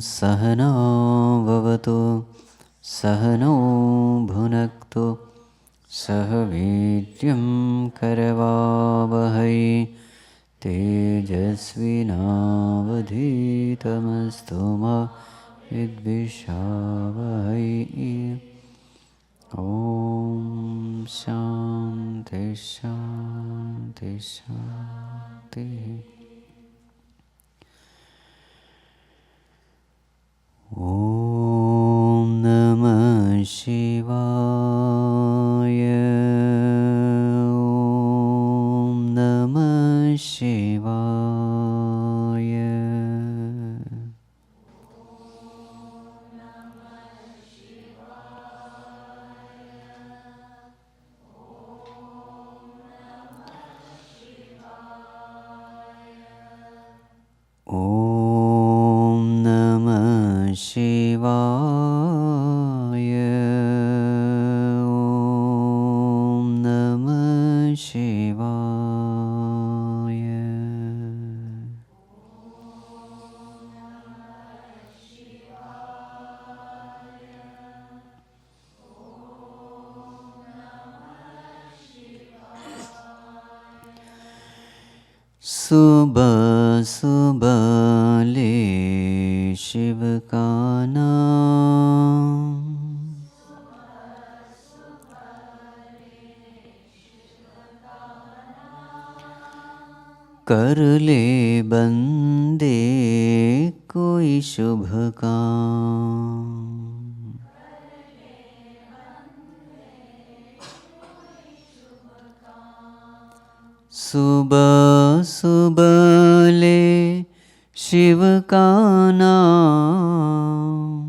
सहना भवतु सहनौ भुनक्तु सह वीर्यं करवावहै तेजस्विनावधीतमस्तु मा विद्विषावहै। ॐ शान्ति शान्ति शान्तिः। ॐ नमः शिवाय। ॐ नमः शिवाय। ॐ नमः शिवाय। ॐ नमः शिवाय। सुबह सुबह ले शिव का नाम, कर ले बंदे कोई शुभ काम। सुबह सुबह ले शिव का नाम,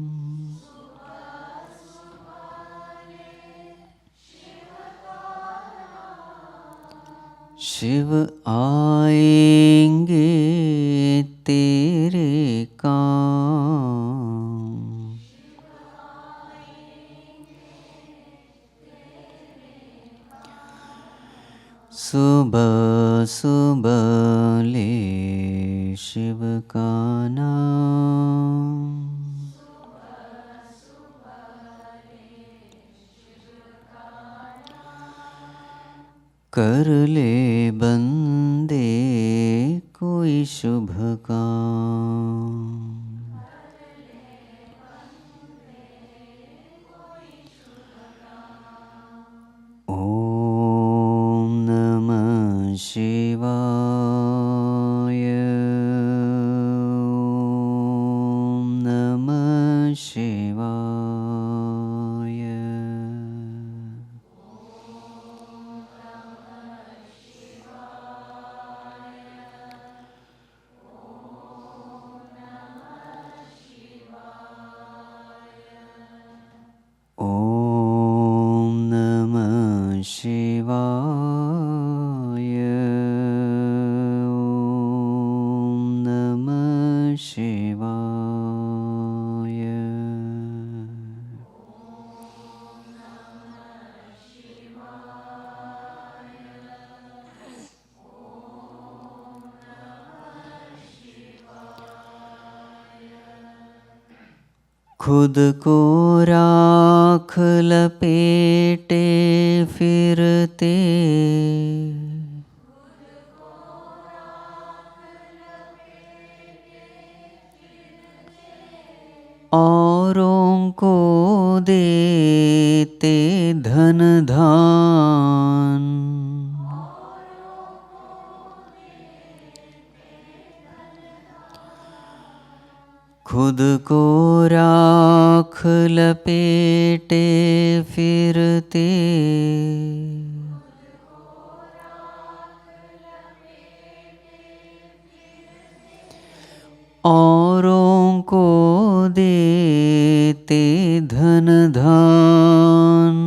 शिव आएंगे तेरे काम। सुबह सुबह ले शिव का नाम, कर ले बंदे कोई शुभ काम। ॐ नमः शिवाय। ॐ नमः शिवाय। ॐ नमः शिवाय। ॐ नमः शिवाय। खुद को राख लपेटे फिरते, औरों को देते धन धान। खुद को राख लपेटे फिरते, औरों को देते धन धान।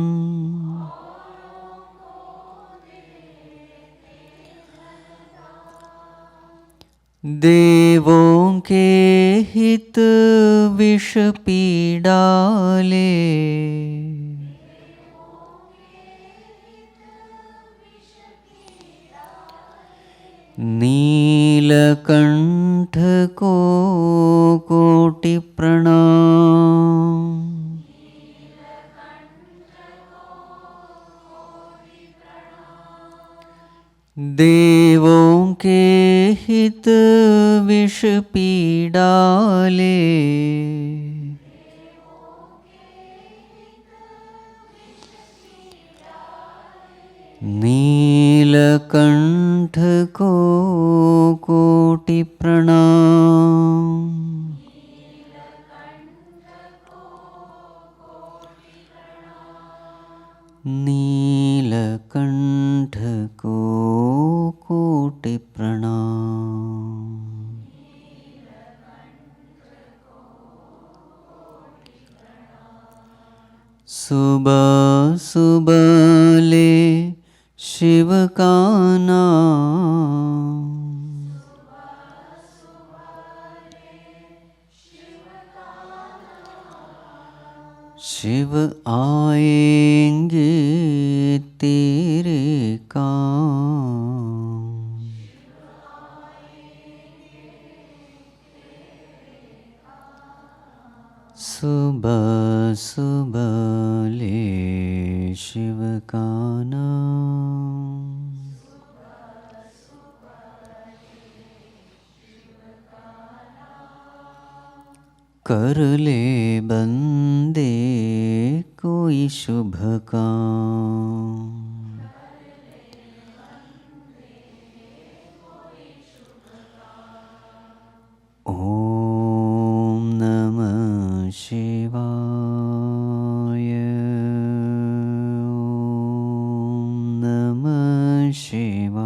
देवों के हित विष पी डाले, नीलकंठ को कोटि के हित विष पीडाले, नीलकंठ को कोटि प्रणाम। नीलकंठ को कोटि प्रणाम। सुबह सुबह ले शिव का नाम, शिव आएंगे तेरे काम। सुबह सुबह ले शिव का नाम, कर ले बंदे कोई शुभ काम। ओम नमः शिवाय। ओम नमः शिवाय।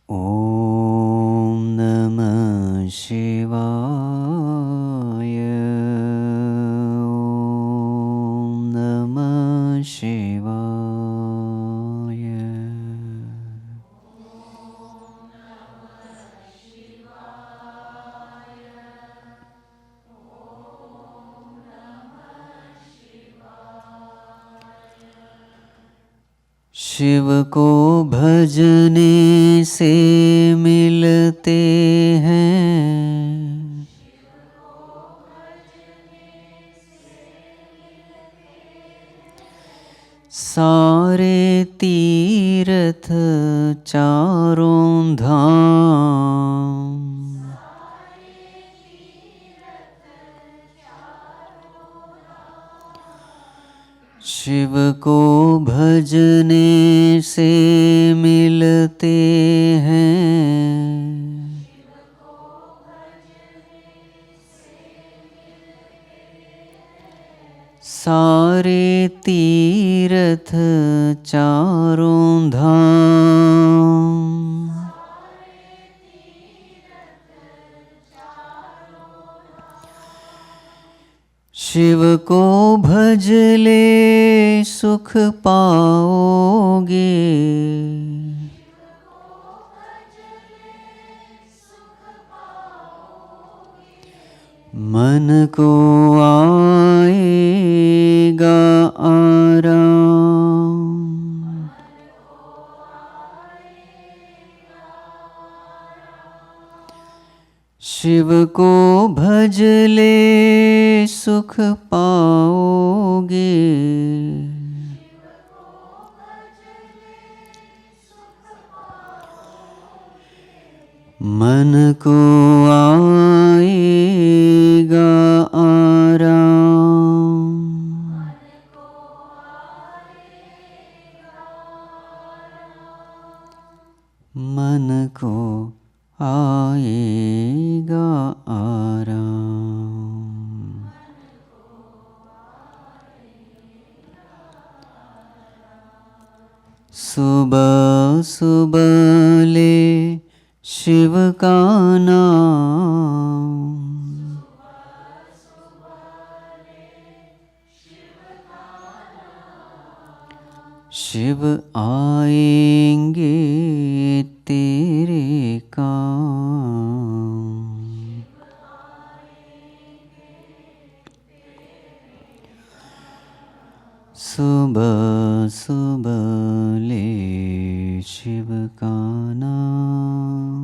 ओम नमः शिवाय। ओम नमः शिवाय। शिव को भजने से मिलते हैं सारे तीर्थ चारों धाम। शिव को भजने से मिलते हैं सारे तीर्थ चारों धाम। शिव को भज ले सुख पाओगे, मन को आएगा आराम। शिव को भज ले सुख पाओगे, मन को आएगा आराम। मन को आएगा आराम। सुबह सुबह ले शिव का नाम, शिव आएंगे तेरे काम। सुबह सुबह ले शिव का नाम,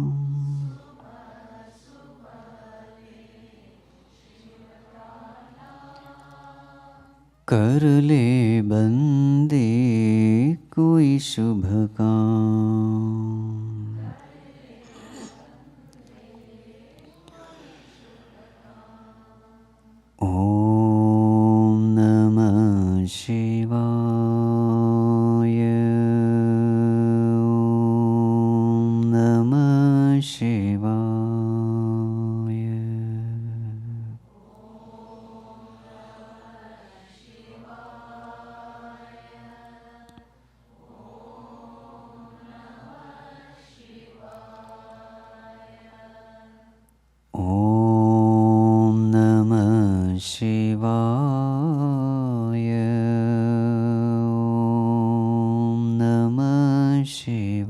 कर ले बंदे कोई शुभ काम। ओम नमः शिवाय। ओम नमः शिवाय। ओम नमः शिवाय। ओम नमः शिवाय।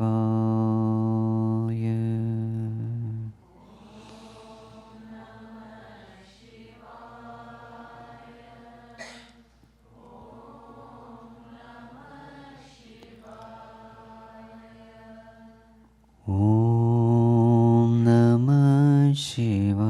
ओम नमः शिवाय।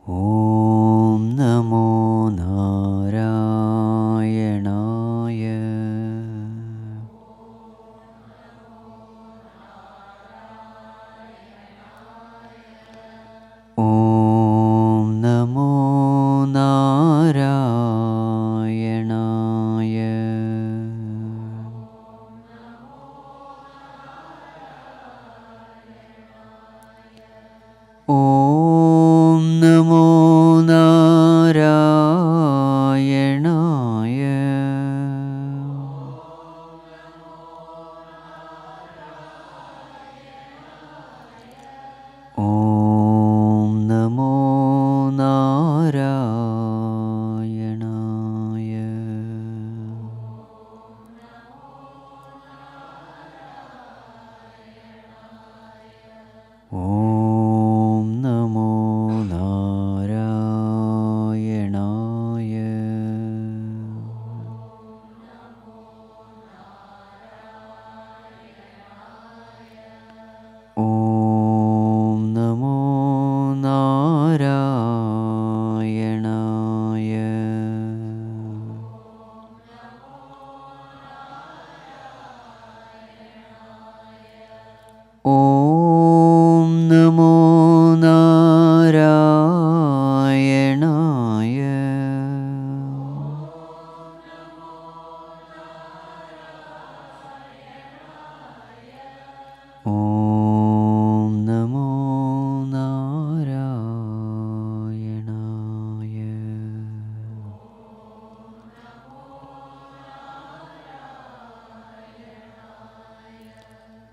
ओम नमो नारायणाय। ओम नमो नारायणाय। ओम नमो नारायणाय। ओम नमो नारायणाय। ओम नमो नारायणाय। ओम नमो नारायणाय। ओम नमो नारायणाय। ओम नमो नारायणाय।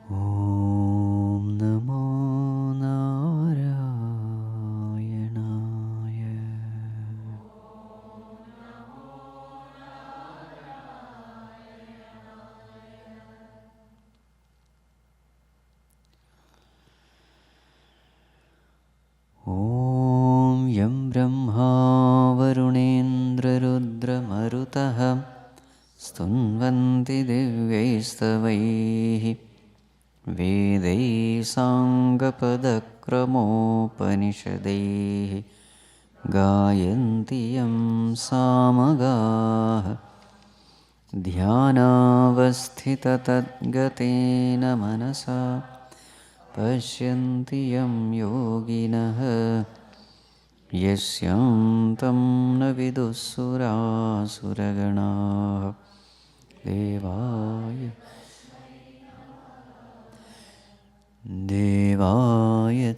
ओम नमो नारायणाय। ओम यं ब्रह्मा वरुणेन्द्ररुद्रमरुतः स्तुन्वन्ति दिव्यैस्तवैः वेदैः साङ्गपदक्रमोपनिषदैः गायन्ति यं सामगाः ध्यानावस्थिततद्गतेन मनसा पश्यन्ति यं योगिनः यस्यान्तं न विदुःसुरासुरगणाः देवाय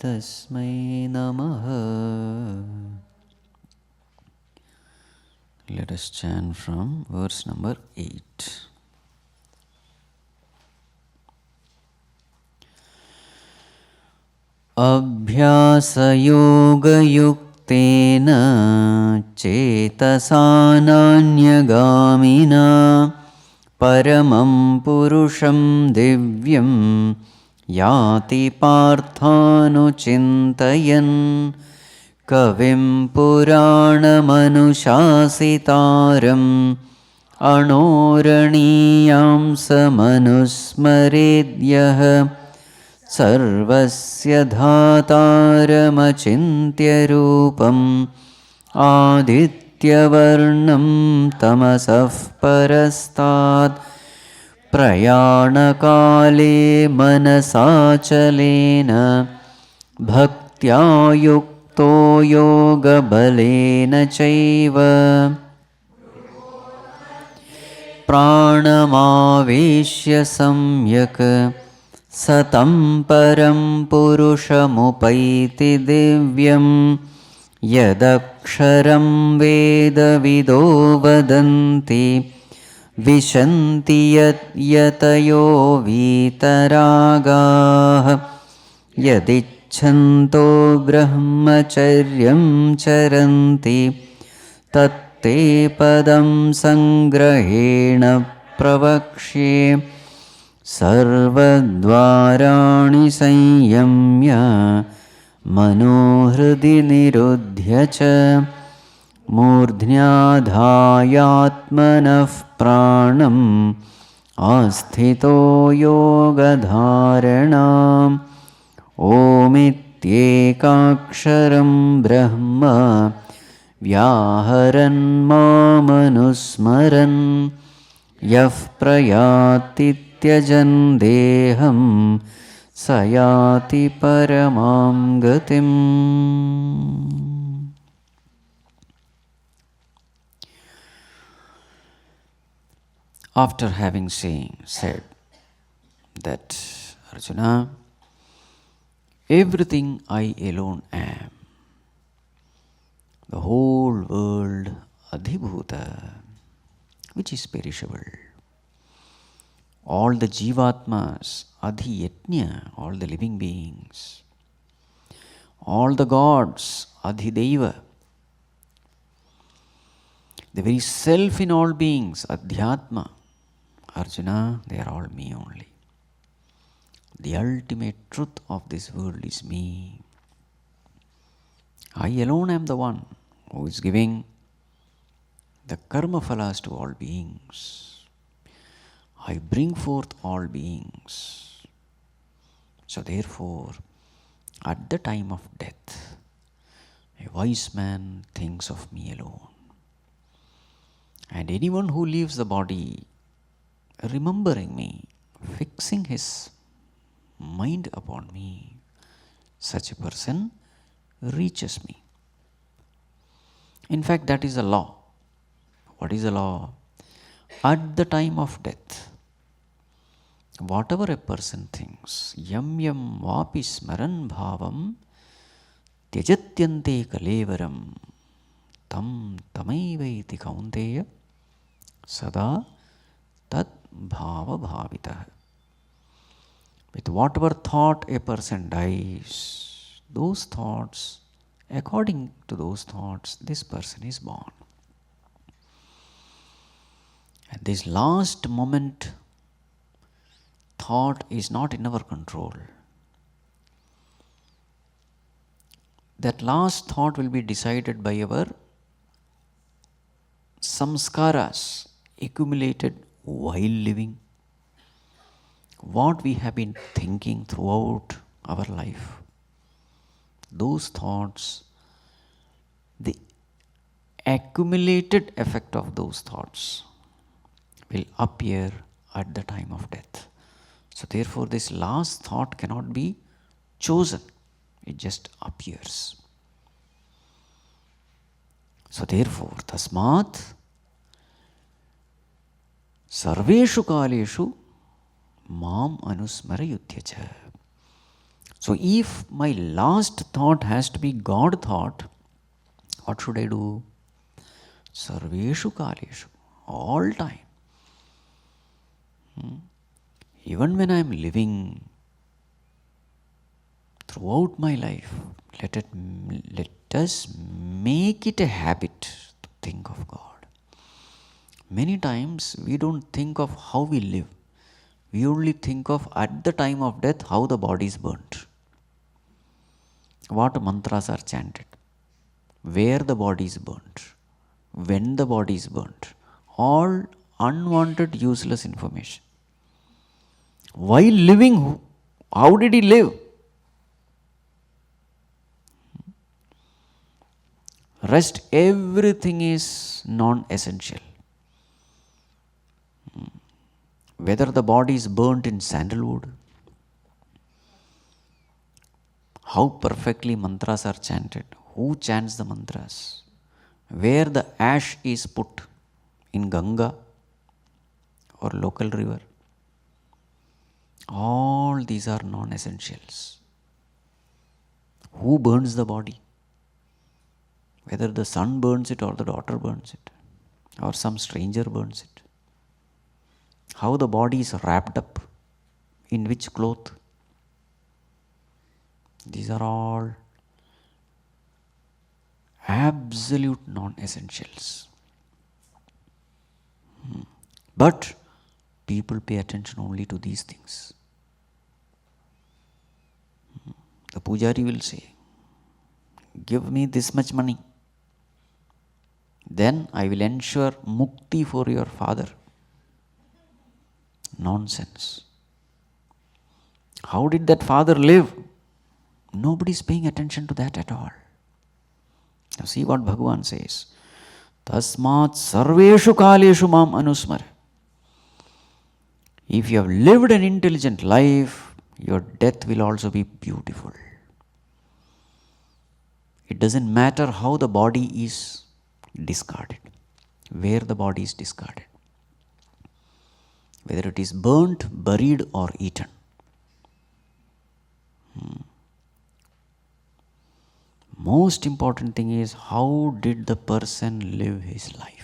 तस्मै नमः. Let us chant from verse number 8. अभ्यासयोगयुक्तेन चेतसा नान्यगामिना परमं पुरुषं दिव्यं याति पार्थानुचिन्तयन् कविं पुराणमनुशासितारं अणोरणीयां समनुस्मरेद्यः सर्वस्य धातारमचिन्त्यरूपम् आदित्यवर्णं तमसः परस्तात् प्रयाणकाले मनसाचलेन भक्त्या युक्तो योगबलेन चैव प्राणमावेश्य सम्यक् सतं परं पुरुषमुपैति दिव्यं यदक्षरं वेदविदो वदन्ति विशन्ति यतयो वीतरागाः यदिच्छन्तो ब्रह्मचर्यं चरन्ति तत्ते पदं सङ्ग्रहेण प्रवक्ष्ये सर्वद्वाराणि संयम्य मनोहृदि निरुध्य च मूर्ध्न्याधायात्मनः प्राणम् आस्थितो योगधारणाम् ओमित्येकाक्षरं ब्रह्म व्याहरन् मामनुस्मरन् यः प्रयाति त्यजन् देहं स याति परमां गतिम्. After having said that, Arjuna, everything I alone am, the whole world, Adhibhuta, which is perishable, all the Jivatmas, Adhiyatnya, all the living beings, all the gods, Adhideva, the very self in all beings, Adhyatma, Arjuna, they are all me only. The ultimate truth of this world is me. I alone am the one who is giving the karma phalas to all beings. I bring forth all beings. So therefore, at the time of death, a wise man thinks of me alone. And anyone who leaves the body remembering me, fixing his mind upon me, such a person reaches me. In fact, that is a law. What is the law? At the time of death, whatever a person thinks, yam yam vapi smaran bhavam tyajatyante kalevaram tam tamaivaiti kaunteya sada tat bhava bhavitah. With whatever thought a person dies, those thoughts, according to those thoughts, this person is born. And this last moment thought is not in our control. That last thought will be decided by our samskaras accumulated while living, what we have been thinking throughout our life. Those thoughts, the accumulated effect of those thoughts will appear at the time of death. So therefore this last thought cannot be chosen. It just appears. So therefore, tasmat sarveshu kaleshu mam anusmarayuddhya. So if my last thought has to be God thought, what should I do? Sarveshu kaleshu, all time. Even when I am living, throughout my life, let us make it a habit to think of God. Many times we don't think of how we live. We only think of at the time of death how the body is burnt, what mantras are chanted, where the body is burnt, when the body is burnt. All unwanted, useless information. While living, how did he live? Rest, everything is non-essential. Whether the body is burnt in sandalwood, how perfectly mantras are chanted, who chants the mantras, where the ash is put, in Ganga or local river, all these are non-essentials. Who burns the body? Whether the son burns it or the daughter burns it or some stranger burns it. How the body is wrapped up, in which cloth. These are all absolute non-essentials. But people pay attention only to these things. The pujari will say, give me this much money, then I will ensure mukti for your father. Nonsense. How did that father live? Nobody is paying attention to that at all. Now see what Bhagavan says. Tasmat sarveshu kaleshu mam anusmar. If you have lived an intelligent life, your death will also be beautiful. It doesn't matter how the body is discarded, where the body is discarded, whether it is burnt, buried or eaten. Most important thing is, how did the person live his life?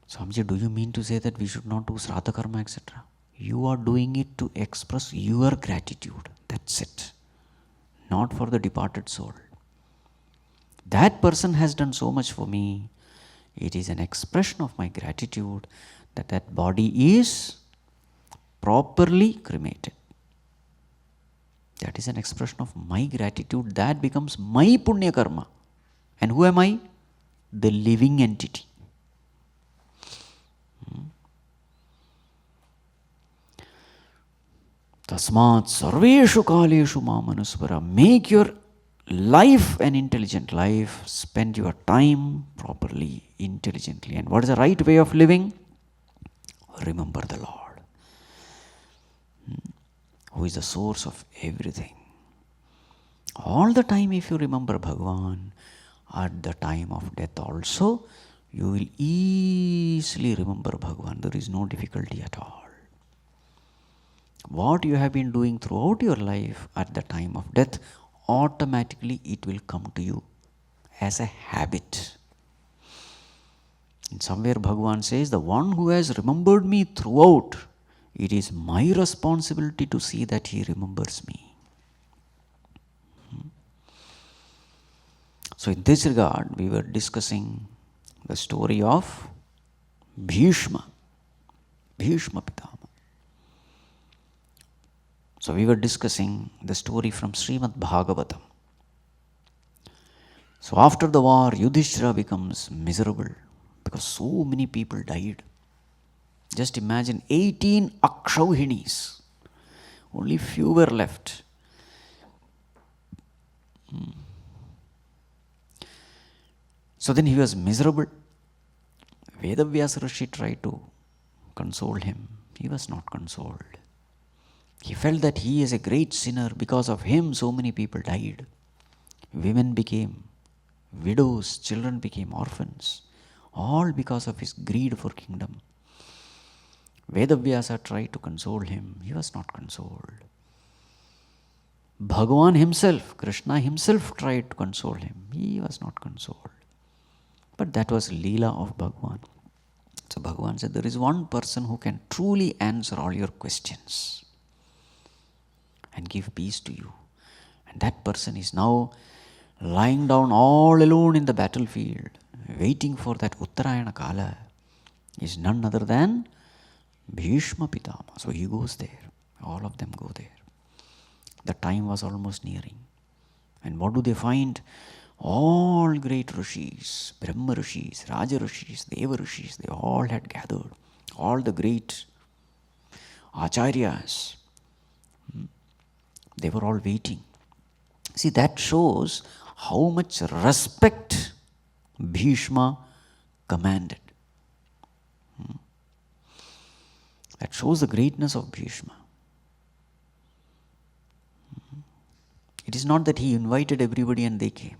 Swamiji, do you mean to say that we should not do Sraddha Karma, etc.? You are doing it to express your gratitude. That's it. Not for the departed soul. That person has done so much for me. It is an expression of my gratitude that that body is properly cremated. That is an expression of my gratitude. That becomes my punya karma. And who am I? The living entity. Tasmat sarveshu kaleshu mamanusvara. Make your life an intelligent life. Spend your time properly, intelligently. And what is the right way of living? Remember the Lord, who is the source of everything. All the time, if you remember Bhagavan, at the time of death also, you will easily remember Bhagavan. There is no difficulty at all. What you have been doing throughout your life, at the time of death, automatically it will come to you as a habit. And somewhere Bhagavan says, the one who has remembered me throughout, it is my responsibility to see that he remembers me. So in this regard, we were discussing the story of Bhishma Pitama. So we were discussing the story from Srimad Bhagavatam. So after the war, Yudhishthira becomes miserable because so many people died. Just imagine 18 Akshauhinis. Only few were left. So then he was miserable. Vedavyasa Rishi tried to console him. He was not consoled. He felt that he is a great sinner. Because of him, so many people died. Women became widows, children became orphans. All because of his greed for kingdom. Vedavyasa tried to console him. He was not consoled. Bhagavan himself, Krishna himself tried to console him. He was not consoled. But that was Leela of Bhagavan. So Bhagavan said, there is one person who can truly answer all your questions and give peace to you. And that person is now lying down all alone in the battlefield, waiting for that Uttarayana Kala, is none other than Bhishma Pitama. So he goes there. All of them go there. The time was almost nearing. And what do they find? All great rishis, Brahma rishis, Raja rishis, Deva rishis, they all had gathered. All the great acharyas, they were all waiting. See, that shows how much respect Bhishma commanded. That shows the greatness of Bhishma. It is not that he invited everybody and they came.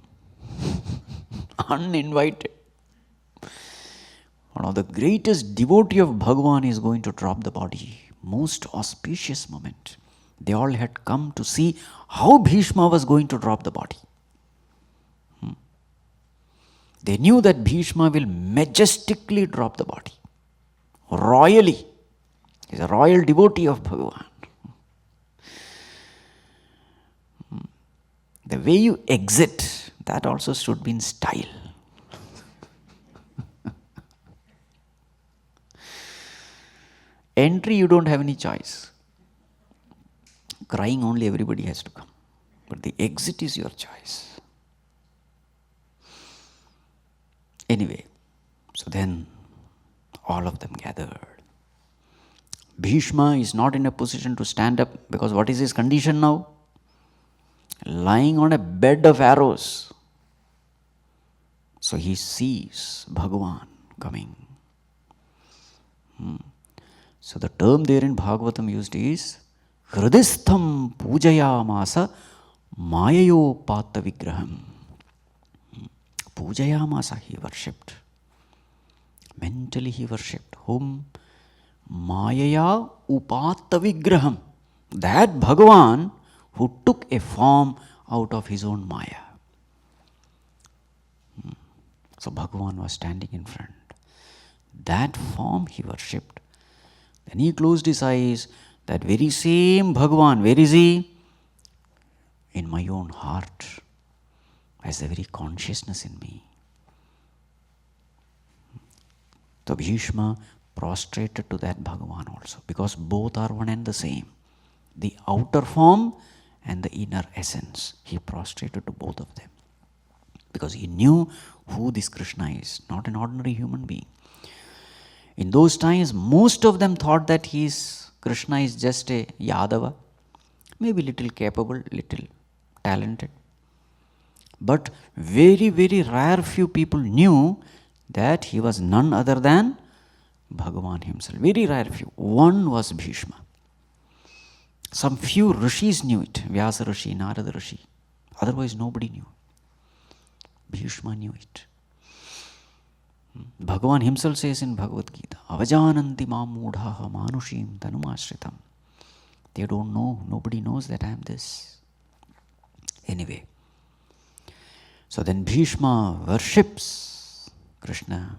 Uninvited. One of the greatest devotee of Bhagwan is going to drop the body. Most auspicious moment. They all had come to see how Bhishma was going to drop the body. They knew that Bhishma will majestically drop the body. Royally. He is a royal devotee of Bhagwan. The way you exit, that also should be in style. Entry, you don't have any choice. Crying only, everybody has to come. But the exit is your choice. Anyway, so then all of them gathered. Bhishma is not in a position to stand up because what is his condition now? Lying on a bed of arrows. So he sees Bhagwan coming. So the term there in Bhagavatam used is Hridistham Pujayamasa Mayayo Pata Vigraham. Pujayamasa, he worshipped. Mentally he worshipped. Whom? Mayaya Upata Vigraham. That Bhagavan who took a form out of his own Maya. So Bhagavan was standing in front. That form he worshipped. Then he closed his eyes. That very same Bhagavan, where is he? In my own heart. As the very consciousness in me. So Bhishma prostrated to that Bhagavan also. Because both are one and the same. The outer form and the inner essence. He prostrated to both of them. Because he knew who this Krishna is. Not an ordinary human being. In those times, most of them thought that Krishna is just a Yadava. Maybe little capable, little talented. But very, very rare few people knew that he was none other than Bhagavan himself. Very rare few. One was Bhishma. Some few rishis knew it. Vyasa Rishi, Narada Rishi. Otherwise nobody knew. Bhishma knew it. Bhagavan himself says in Bhagavad Gita, Avajananti mam mudhaha manushim tanumashritam. They don't know. Nobody knows that I am this. Anyway. So then Bhishma worships Krishna.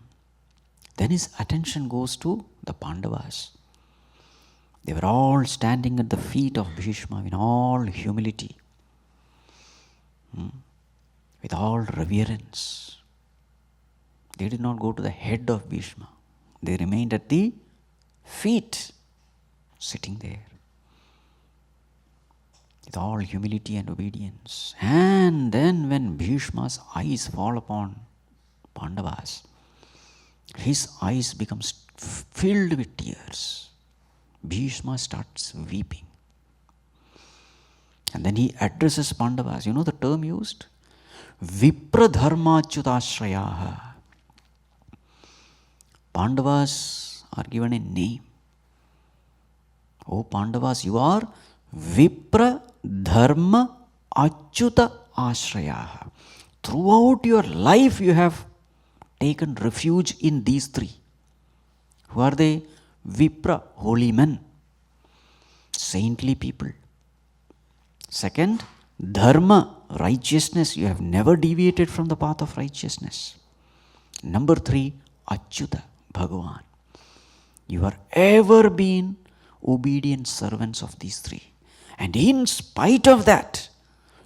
Then his attention goes to the Pandavas. They were all standing at the feet of Bhishma in all humility, with all reverence. They did not go to the head of Bhishma. They remained at the feet, sitting there, with all humility and obedience. And then when Bhishma's eyes fall upon Pandavas, his eyes become filled with tears. Bhishma starts weeping. And then he addresses Pandavas. You know the term used? Vipradharmachyutasrayaha. Pandavas are given a name. Oh Pandavas, you are Vipradharma Achyuta Ashrayaha. Throughout your life you have taken refuge in these three. Who are they? Vipra, holy men, saintly people. Second, Dharma, righteousness. You have never deviated from the path of righteousness. Number 3, Achyuta, Bhagavan. You are ever been obedient servants of these three. And in spite of that,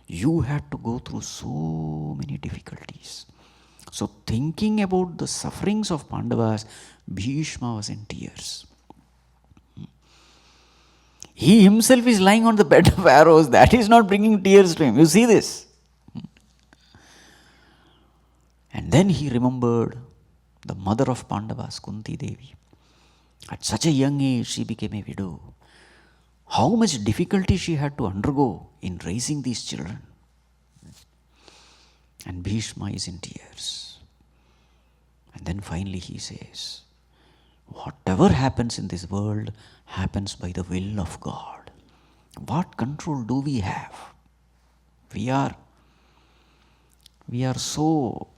you had to go through so many difficulties. So thinking about the sufferings of Pandavas, Bhishma was in tears. He himself is lying on the bed of arrows. That is not bringing tears to him. You see this? And then he remembered the mother of Pandavas, Kunti Devi. At such a young age, she became a widow. How much difficulty she had to undergo in raising these children. And Bhishma is in tears. And then finally he says, whatever happens in this world happens by the will of God. What control do we have? We are so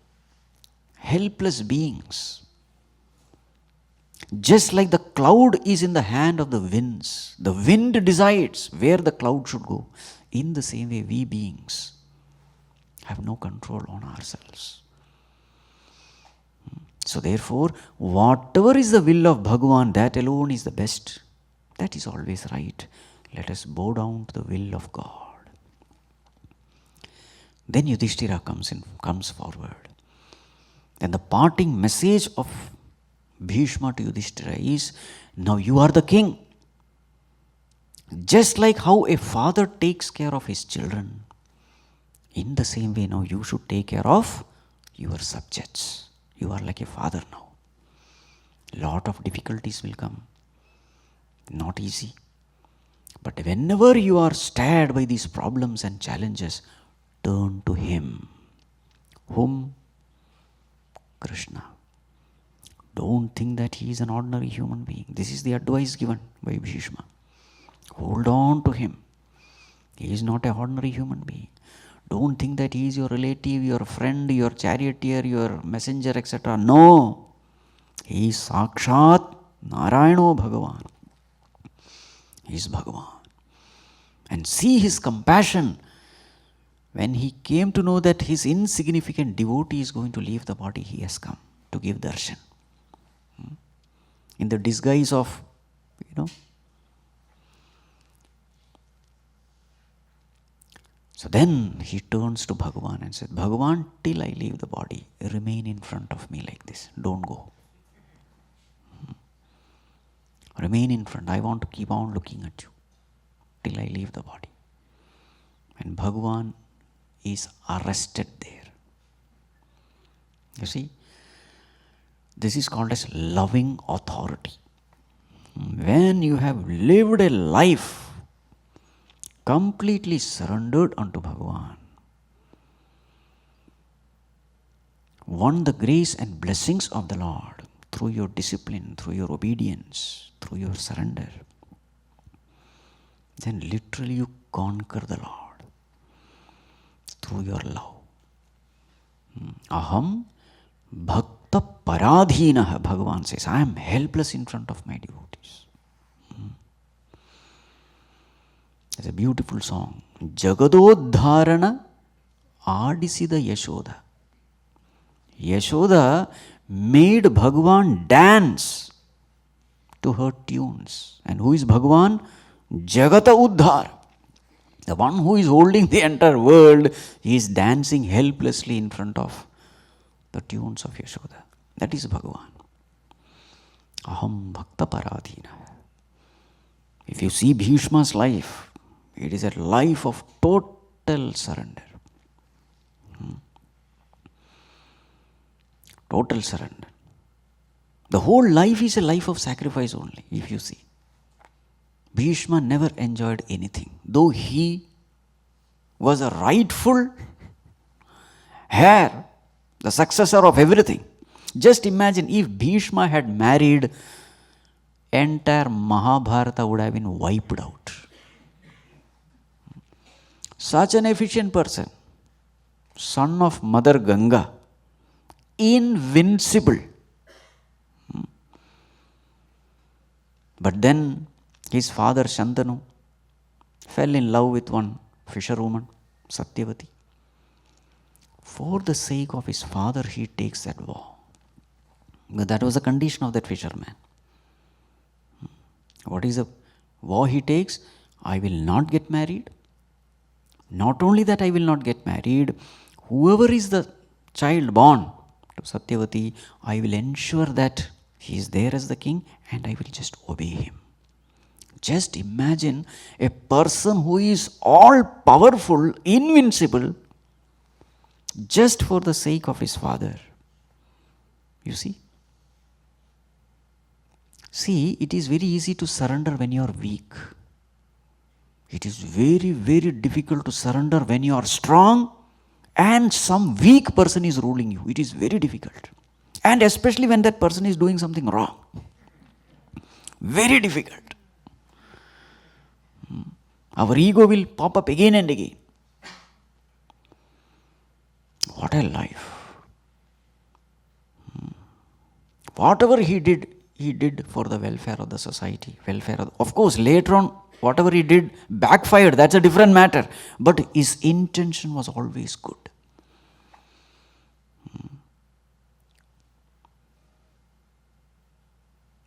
helpless beings. Just like the cloud is in the hand of the winds. The wind decides where the cloud should go. In the same way, we beings have no control on ourselves. So therefore, whatever is the will of Bhagavan, that alone is the best. That is always right. Let us bow down to the will of God. Then Yudhishthira comes forward. Then the parting message of Bhishma to Yudhishthira is, now you are the king. Just like how a father takes care of his children, in the same way now you should take care of your subjects. You are like a father now. Lot of difficulties will come. Not easy. But whenever you are stirred by these problems and challenges, turn to him. Whom? Krishna. Don't think that he is an ordinary human being. This is the advice given by Bhishma. Hold on to him. He is not an ordinary human being. Don't think that he is your relative, your friend, your charioteer, your messenger, etc. No. He is Sakshat Narayano Bhagavan. He is Bhagavan. And see his compassion when he came to know that his insignificant devotee is going to leave the body. He has come to give darshan. In the disguise of, So then he turns to Bhagavan and said, Bhagavan, till I leave the body, remain in front of me like this. Don't go. Remain in front. I want to keep on looking at you till I leave the body. And Bhagavan is arrested there. You see, this is called as loving authority. When you have lived a life completely surrendered unto Bhagavan, won the grace and blessings of the Lord through your discipline, through your obedience, through your surrender, then literally you conquer the Lord through your love. Aham bhakta paradhinah, Bhagavan says, I am helpless in front of my devotees. It's a beautiful song. Jagadodharana Adisida Yashoda. Yashoda made Bhagavan dance to her tunes. And who is Bhagavan? Jagata Uddhar. The one who is holding the entire world, he is dancing helplessly in front of the tunes of Yashoda. That is Bhagavan. Aham bhakta paradhina. If you see Bhishma's life, it is a life of total surrender. Total surrender. The whole life is a life of sacrifice only, if you see. Bhishma never enjoyed anything, though he was a rightful heir, the successor of everything. Just imagine if Bhishma had married, entire Mahabharata would have been wiped out. Such an efficient person, son of Mother Ganga, invincible. But then his father Shantanu fell in love with one fisherwoman, Satyavati. For the sake of his father, he takes that vow. But that was the condition of that fisherman. What is the vow he takes? I will not get married. Not only that I will not get married, whoever is the child born to Satyavati, I will ensure that he is there as the king and I will just obey him. Just imagine a person who is all powerful, invincible, just for the sake of his father. You see? See, it is very easy to surrender when you are weak. It is very, very difficult to surrender when you are strong and some weak person is ruling you. It is very difficult. And especially when that person is doing something wrong. Very difficult. Our ego will pop up again and again. What a life. Whatever he did for the welfare of the society. Of course, later on, whatever he did backfired. That's a different matter. But his intention was always good.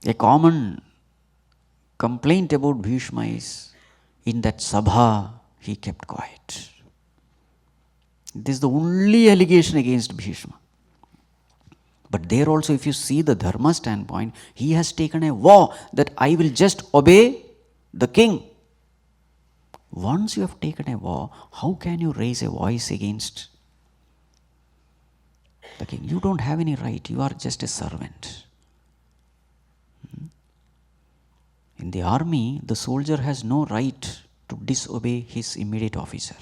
A common complaint about Bhishma is, in that sabha, he kept quiet. This is the only allegation against Bhishma. But there also, if you see the dharma standpoint, he has taken a vow that I will just obey the king. Once you have taken a vow, how can you raise a voice against the king? You don't have any right. You are just a servant. In the army, the soldier has no right to disobey his immediate officer.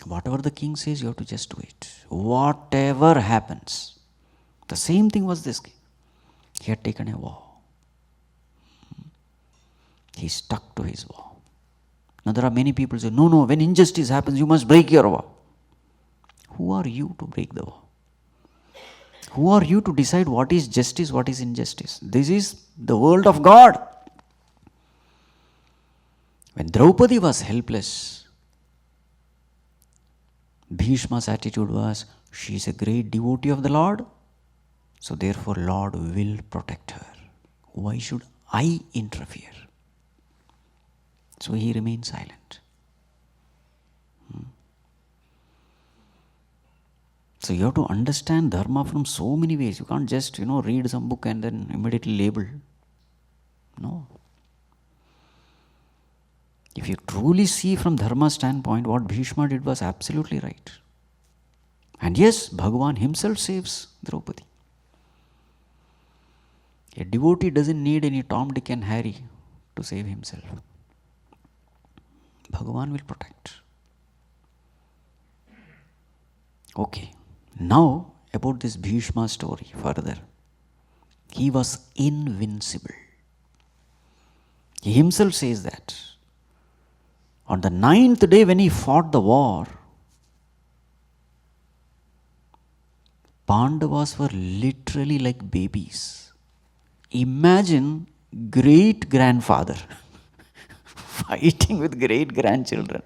Whatever the king says, you have to just do it. Whatever happens. The same thing was this king. He had taken a vow. He stuck to his vow. Now there are many people who say, no, when injustice happens, you must break your vow. Who are you to break the vow? Who are you to decide what is justice, what is injustice? This is the world of God. When Draupadi was helpless, Bhishma's attitude was, she is a great devotee of the Lord, so therefore Lord will protect her. Why should I interfere? So he remained silent. So you have to understand dharma from so many ways. You can't just, read some book and then immediately label. No. If you truly see from dharma standpoint, what Bhishma did was absolutely right. And yes, Bhagavan himself saves Draupadi. A devotee doesn't need any Tom, Dick and Harry to save himself. Bhagavan will protect. Okay. Now, about this Bhishma story further. He was invincible. He himself says that. On the 9th day when he fought the war, Pandavas were literally like babies. Imagine great-grandfather fighting with great-grandchildren.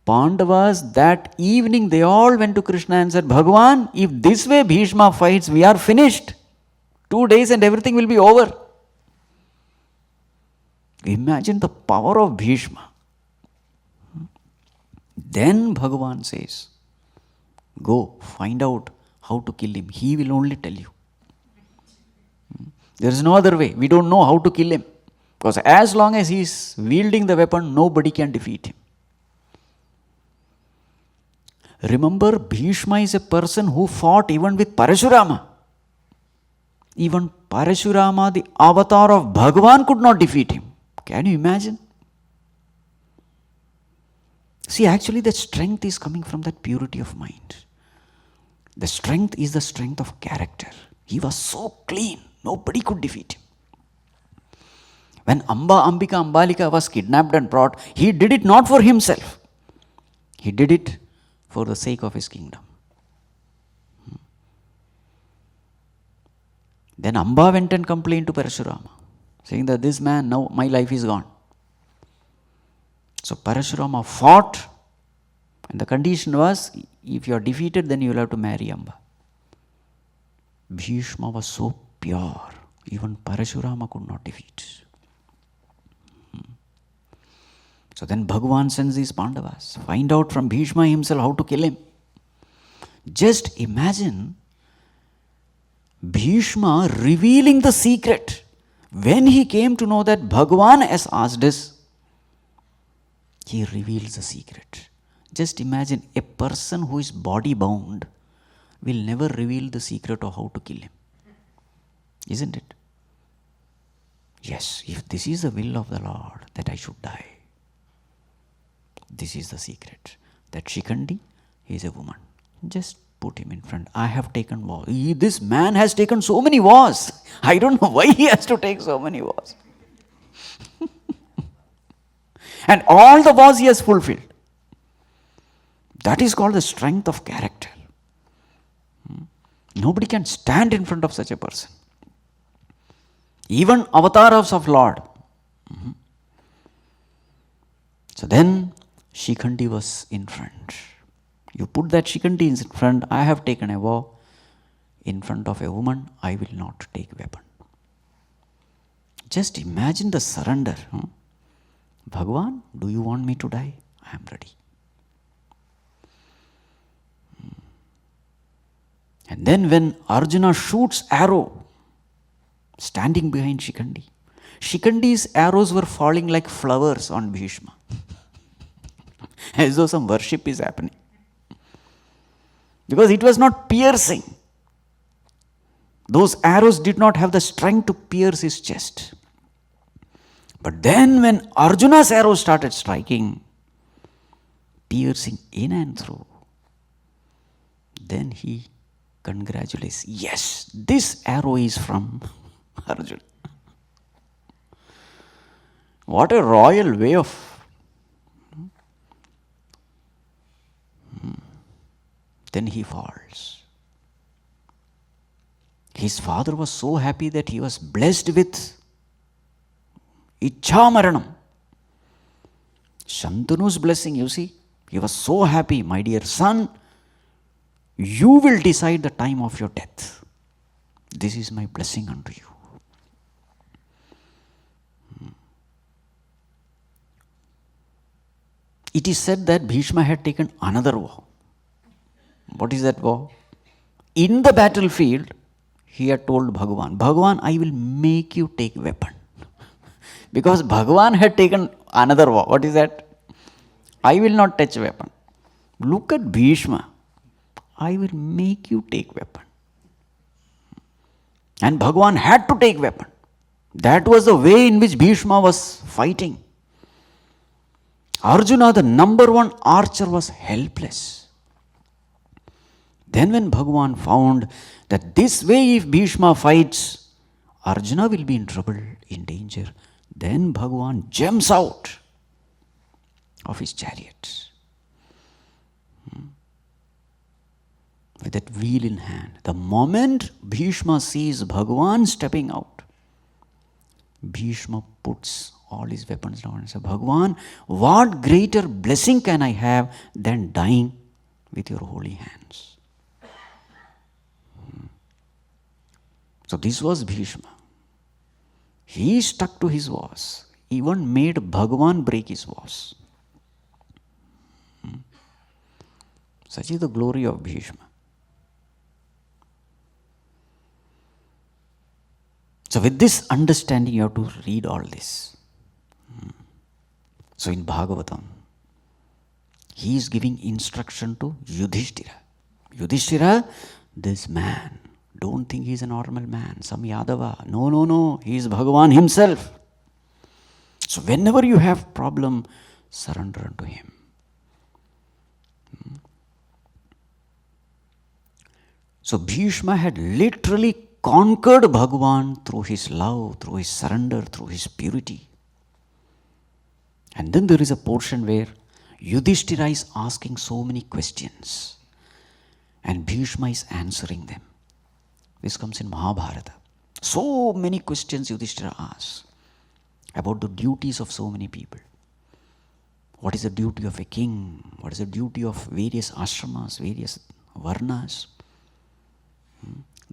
Pandavas, that evening, they all went to Krishna and said, Bhagavan, if this way Bhishma fights, we are finished. 2 days and everything will be over. Imagine the power of Bhishma. Then Bhagavan says, go find out how to kill him. He will only tell you. There is no other way. We don't know how to kill him. Because as long as he is wielding the weapon, nobody can defeat him. Remember, Bhishma is a person who fought even with Parashurama. Even Parashurama, the avatar of Bhagavan, could not defeat him. Can you imagine? See, actually that strength is coming from that purity of mind. The strength is the strength of character. He was so clean, nobody could defeat him. When Ambalika was kidnapped and brought, he did it not for himself. He did it for the sake of his kingdom. Then Amba went and complained to Parashurama, saying that this man, now my life is gone. So Parashurama fought, and the condition was, if you are defeated, then you will have to marry Amba. Bhishma was so pure, even Parashurama could not defeat. So then Bhagavan sends these Pandavas, find out from Bhishma himself how to kill him. Just imagine Bhishma revealing the secret. When he came to know that Bhagavan has asked us, he reveals the secret. Just imagine a person who is body bound will never reveal the secret of how to kill him. Isn't it? Yes, if this is the will of the Lord that I should die, this is the secret. That Shikhandi is a woman. Just put him in front. I have taken vows. This man has taken so many vows. I don't know why he has to take so many vows. And all the vows he has fulfilled. That is called the strength of character. Nobody can stand in front of such a person. Even avatars of Lord. So then Shikhandi was in front. You put that Shikhandi in front. I have taken a vow. In front of a woman, I will not take weapon. Just imagine the surrender. Bhagwan, do you want me to die? I am ready. And then when Arjuna shoots arrow, standing behind Shikhandi, Shikhandi's arrows were falling like flowers on Bhishma. As though some worship is happening. Because it was not piercing. Those arrows did not have the strength to pierce his chest. But then when Arjuna's arrows started striking, piercing in and through, then he congratulates, yes, this arrow is from Arjuna. What a royal way of. Then he falls. His father was so happy that he was blessed with Ichha Maranam. Shantanu's blessing, you see. He was so happy, my dear son, you will decide the time of your death. This is my blessing unto you. It is said that Bhishma had taken another vow. What is that vow? In the battlefield, he had told Bhagwan, Bhagwan, I will make you take weapon. Because Bhagwan had taken another vow. What is that? I will not touch weapon. Look at Bhishma. I will make you take weapon. And Bhagwan had to take weapon. That was the way in which Bhishma was fighting. Arjuna, the number one archer, was helpless. Then when Bhagwan found that this way if Bhishma fights, Arjuna will be in trouble, in danger, then Bhagwan jumps out of his chariot with that wheel in hand. The moment Bhishma sees Bhagwan stepping out, Bhishma puts all his weapons down and says, Bhagwan, what greater blessing can I have than dying with your holy hands? So this was Bhishma. He stuck to his vows, even made Bhagwan break his vows. Such is the glory of Bhishma. So with this understanding, you have to read all this. So in Bhagavatam, he is giving instruction to Yudhishthira. Yudhishthira, this man, don't think he is a normal man, some Yadava. No, he is Bhagavan himself. So whenever you have problem, surrender unto him. So Bhishma had literally conquered Bhagavan through his love, through his surrender, through his purity. And then there is a portion where Yudhishthira is asking so many questions and Bhishma is answering them. This comes in Mahabharata. So many questions Yudhishthira asks about the duties of so many people. What is the duty of a king? What is the duty of various ashramas, various varnas?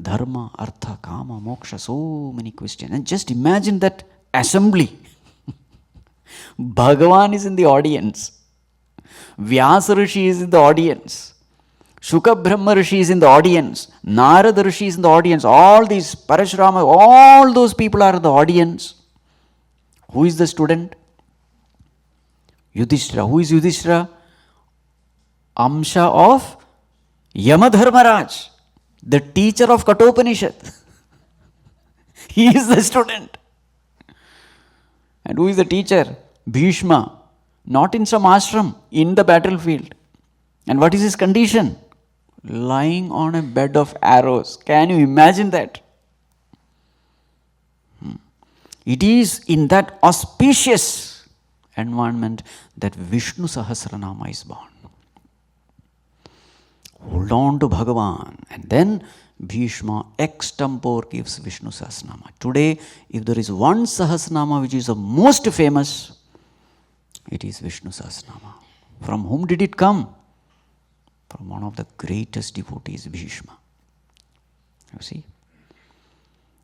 Dharma, Artha, Kama, Moksha, so many questions. And just imagine that assembly. Bhagavan is in the audience. Vyasa Rishi is in the audience. Shuka Brahma Rishi is in the audience. Narada Rishi is in the audience. All these Parashurama, all those people are in the audience. Who is the student? Yudhishthira. Who is Yudhishthira? Amsha of Yamadharmaraj, the teacher of Kathopanishad. He is the student. And who is the teacher? Bhishma. Not in some ashram, in the battlefield. And what is his condition? Lying on a bed of arrows. Can you imagine that? It is in that auspicious environment that Vishnu Sahasranama is born. Hold on to Bhagavan. And then Bhishma extempore gives Vishnu Sahasranama. Today, if there is one Sahasranama which is the most famous, it is Vishnu Sahasranama. From whom did it come? From one of the greatest devotees, Bhishma. You see?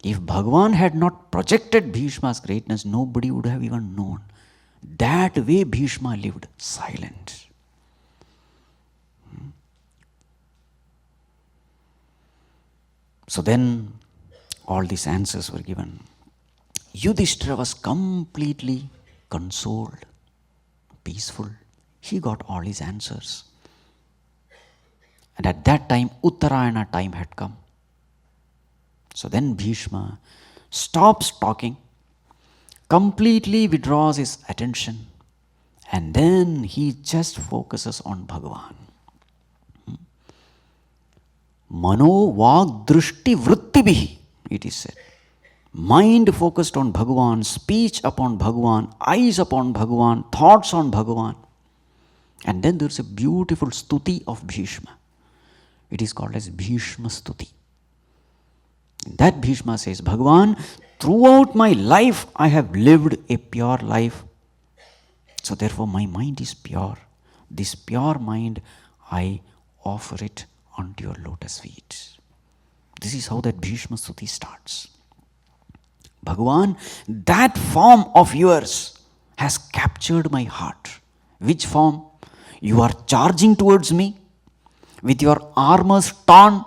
If Bhagavan had not projected Bhishma's greatness, nobody would have even known. That way Bhishma lived, silent. So then, all these answers were given. Yudhishthira was completely consoled, peaceful. He got all his answers. And at that time, Uttarayana time had come. So then Bhishma stops talking, completely withdraws his attention, and then he just focuses on Bhagavan. Mano vag drushti vrittibhi, it is said. Mind focused on Bhagavan, speech upon Bhagavan, eyes upon Bhagavan, thoughts on Bhagavan. And then there is a beautiful stuti of Bhishma. It is called as Bhishma Stuti. That Bhishma says, Bhagavan, throughout my life I have lived a pure life. So therefore my mind is pure. This pure mind, I offer it onto your lotus feet. This is how that Bhishma Stuti starts. Bhagavan, that form of yours has captured my heart. Which form? You are charging towards me with your armors torn,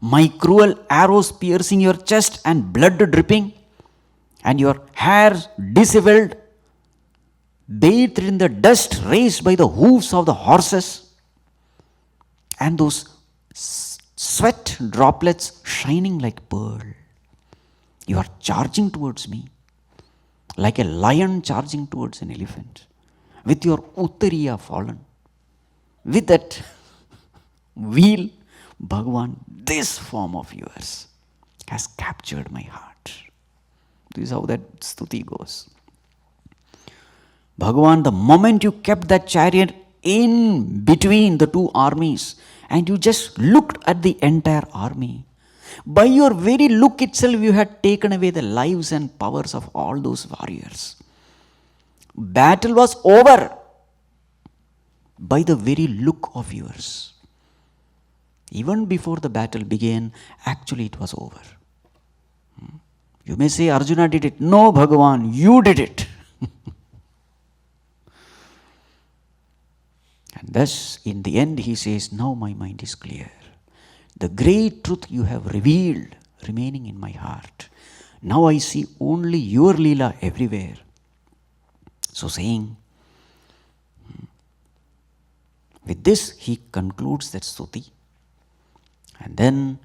my cruel arrows piercing your chest and blood dripping, and your hair disheveled, bathed in the dust raised by the hoofs of the horses, and those sweat droplets shining like pearl. You are charging towards me like a lion charging towards an elephant, with your uttariya fallen, with that wheel. Bhagavan, this form of yours has captured my heart. This is how that stuti goes. Bhagavan, the moment you kept that chariot in between the two armies and you just looked at the entire army, by your very look itself you had taken away the lives and powers of all those warriors. Battle was over by the very look of yours. Even before the battle began, actually it was over. You may say Arjuna did it. No, Bhagavan, you did it. And thus, in the end, he says, now my mind is clear. The great truth you have revealed remaining in my heart. Now I see only your Leela everywhere. So saying, with this he concludes that stuti. And then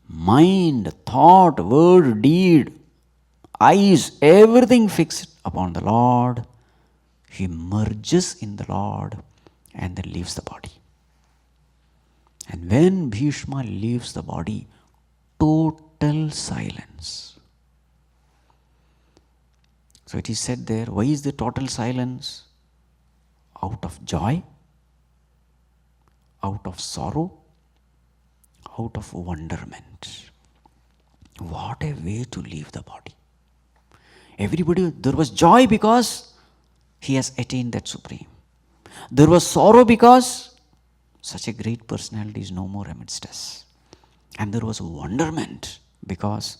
mind, thought, word, deed, eyes, everything fixed upon the Lord. He merges in the Lord and then leaves the body. And when Bhishma leaves the body, total silence. So it is said there, why is the total silence? Out of joy, out of sorrow, out of wonderment. What a way to leave the body. Everybody, there was joy because he has attained that supreme. There was sorrow because such a great personality is no more amidst us. And there was wonderment because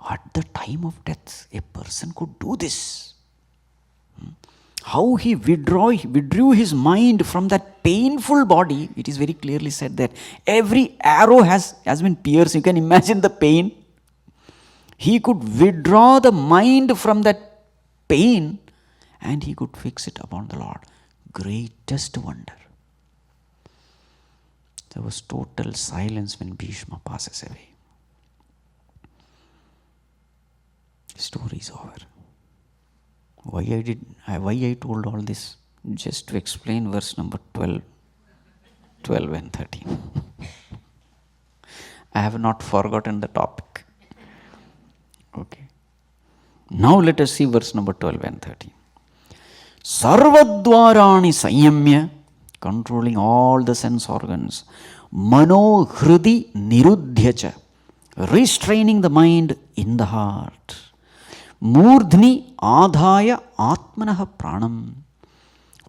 at the time of death, a person could do this. How he withdrew his mind from that painful body. It is very clearly said that every arrow has been pierced. You can imagine the pain. He could withdraw the mind from that pain and he could fix it upon the Lord. greatest wonder. There was total silence when Bhishma passes away. Story is over. Why I told all this? Just to explain verse number 12 and 13. I have not forgotten the topic. Okay. Now let us see verse number 12 and 13. Sarvadvarani sanyamya, controlling all the sense organs. Mano hridi niruddhyacha, restraining the mind in the heart. Murdhni adhaya atmanaha pranam.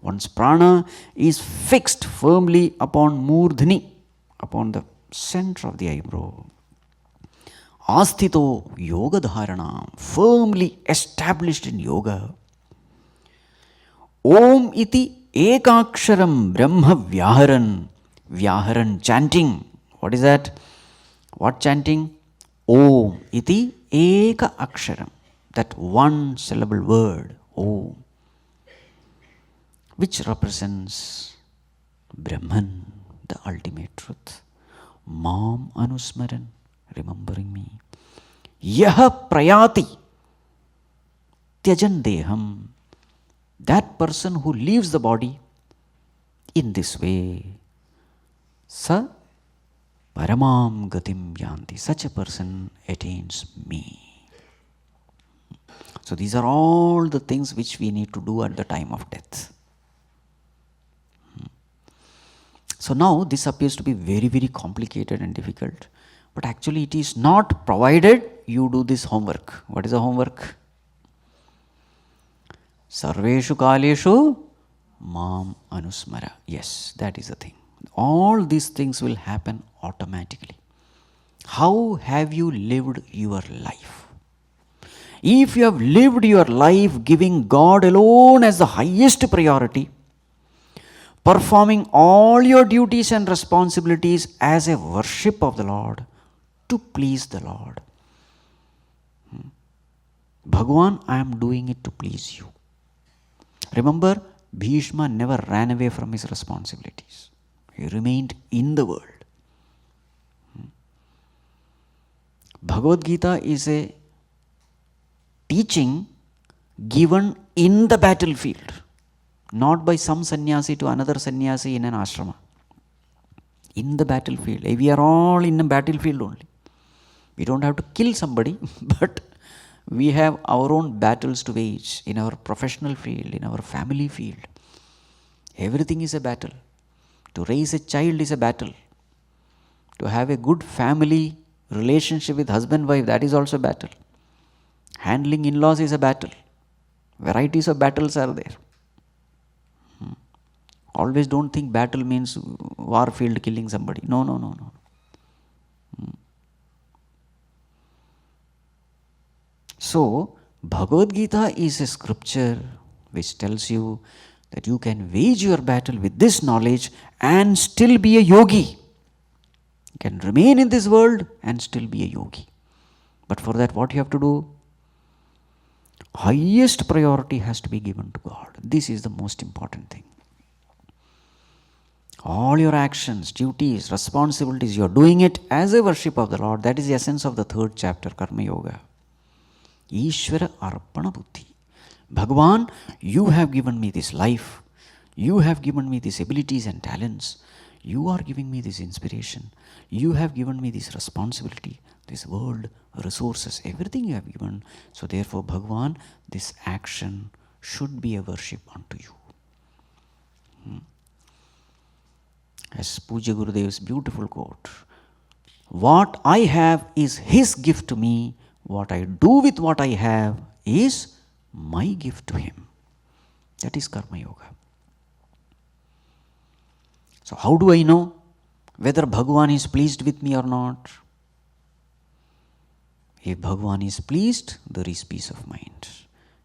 One's prana is fixed firmly upon murdhni, upon the center of the eyebrow. Asthito yoga dharana, firmly established in yoga. Om iti ekaksharam brahma vyaharan. Vyaharan, chanting. What is that? What chanting? Om iti eka aksharam. That one syllable word, Om, which represents Brahman, the ultimate truth. Mam anusmaran, remembering me. Yaha prayati tyajan deham. That person who leaves the body in this way, sa paramam gatim yanti. Such a person attains me. So these are all the things which we need to do at the time of death. So now this appears to be very, very complicated and difficult. But actually it is not, provided you do this homework. What is the homework? Sarveshu kaleshu mam anusmara. Yes, that is the thing. All these things will happen automatically. How have you lived your life? If you have lived your life giving God alone as the highest priority, performing all your duties and responsibilities as a worship of the Lord, to please the Lord. Bhagwan, I am doing it to please you. Remember, Bhishma never ran away from his responsibilities. He remained in the world. Bhagavad Gita is a teaching given in the battlefield, not by some sannyasi to another sannyasi in an ashrama. In the battlefield. We are all in a battlefield only. We don't have to kill somebody, but we have our own battles to wage in our professional field, in our family field. Everything is a battle. To raise a child is a battle. To have a good family relationship with husband, wife, that is also a battle. Handling in-laws is a battle. Varieties of battles are there. Always don't think battle means war field, killing somebody. No. So, Bhagavad Gita is a scripture which tells you that you can wage your battle with this knowledge and still be a yogi. You can remain in this world and still be a yogi. But for that, what you have to do? Highest priority has to be given to God. This is the most important thing. All your actions, duties, responsibilities, you are doing it as a worship of the Lord. That is the essence of the 3rd chapter, Karma Yoga. Ishvara Arpana Buddhi. Bhagwan, you have given me this life. You have given me these abilities and talents. You are giving me this inspiration. You have given me this responsibility, this world, resources, everything you have given. So therefore, Bhagwan, this action should be a worship unto you. As Puja Gurudev's beautiful quote, what I have is his gift to me. What I do with what I have is my gift to him. That is Karma Yoga. So how do I know whether Bhagwan is pleased with me or not? If Bhagwan is pleased, there is peace of mind.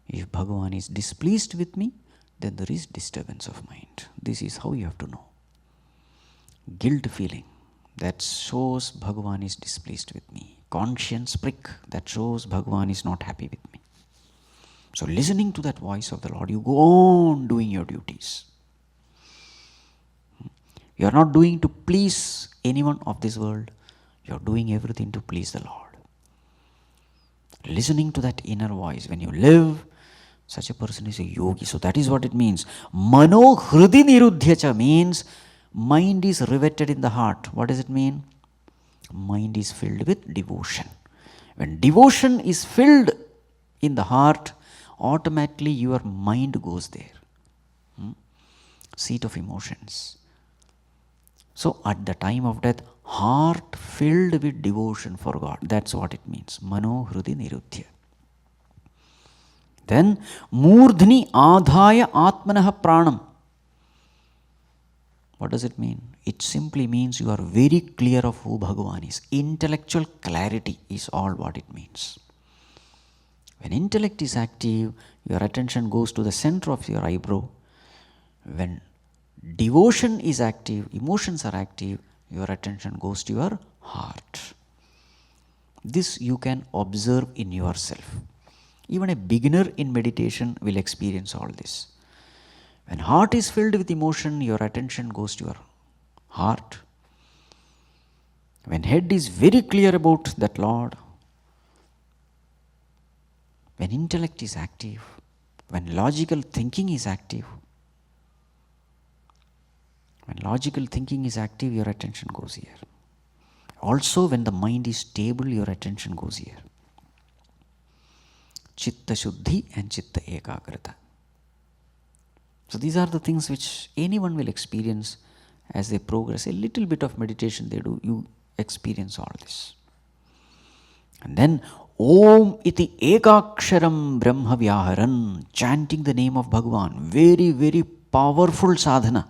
If Bhagwan is displeased with me, then there is disturbance of mind. This is how you have to know. Guilt feeling, that shows Bhagwan is displeased with me. Conscience prick, that shows Bhagwan is not happy with me. So listening to that voice of the Lord, you go on doing your duties. You are not doing to please anyone of this world. You are doing everything to please the Lord. Listening to that inner voice. When you live, such a person is a yogi. So that is what it means. Mano hridi nirudhyacha means mind is riveted in the heart. What does it mean? Mind is filled with devotion. When devotion is filled in the heart, automatically your mind goes there. Seat of emotions. So at the time of death, heart filled with devotion for God. That's what it means. Mano hridi nirudhya. Then murdhni adhaya atmanah pranam. What does it mean? It simply means you are very clear of who Bhagavan is. Intellectual clarity is all what it means. When intellect is active, your attention goes to the center of your eyebrow. When devotion is active, emotions are active, your attention goes to your heart. This you can observe in yourself. Even a beginner in meditation will experience all this. When heart is filled with emotion, your attention goes to your heart. When head is very clear about that Lord, when intellect is active, when logical thinking is active, your attention goes here. Also, when the mind is stable, your attention goes here. Chitta Shuddhi and Chitta Ekagrata. So these are the things which anyone will experience as they progress. A little bit of meditation they do, you experience all this. And then Om iti ekaksharam brahma vyaharan, chanting the name of Bhagavan. Very, very powerful sadhana.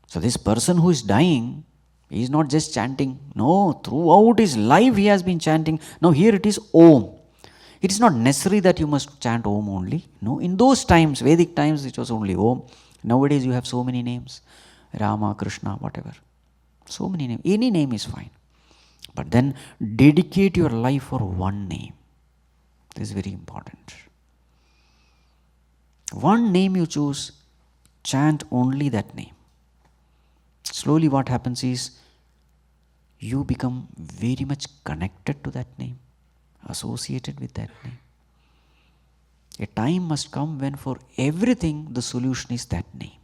So this person who is dying, he is not just chanting. No, throughout his life he has been chanting. Now here it is Om. It is not necessary that you must chant Om only. No, in those times, Vedic times, it was only Om. Nowadays you have so many names. Rama, Krishna, whatever. So many names. Any name is fine. But then dedicate your life for one name. This is very important. One name you choose, chant only that name. Slowly what happens is, you become very much connected to that name, associated with that name. A time must come when for everything the solution is that name.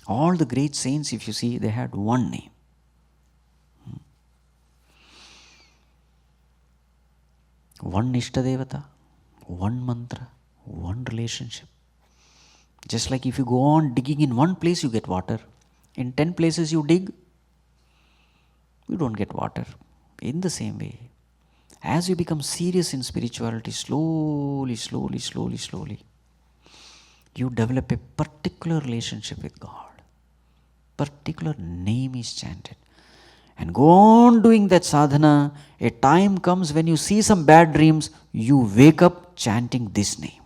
All the great saints, if you see, they had one name. One Ishtadevata, one mantra, one relationship. Just like if you go on digging in one place, you get water. In 10 places you dig, you don't get water. In the same way, as you become serious in spirituality, slowly, you develop a particular relationship with God. Particular name is chanted. And go on doing that sadhana. A time comes when you see some bad dreams, you wake up chanting this name.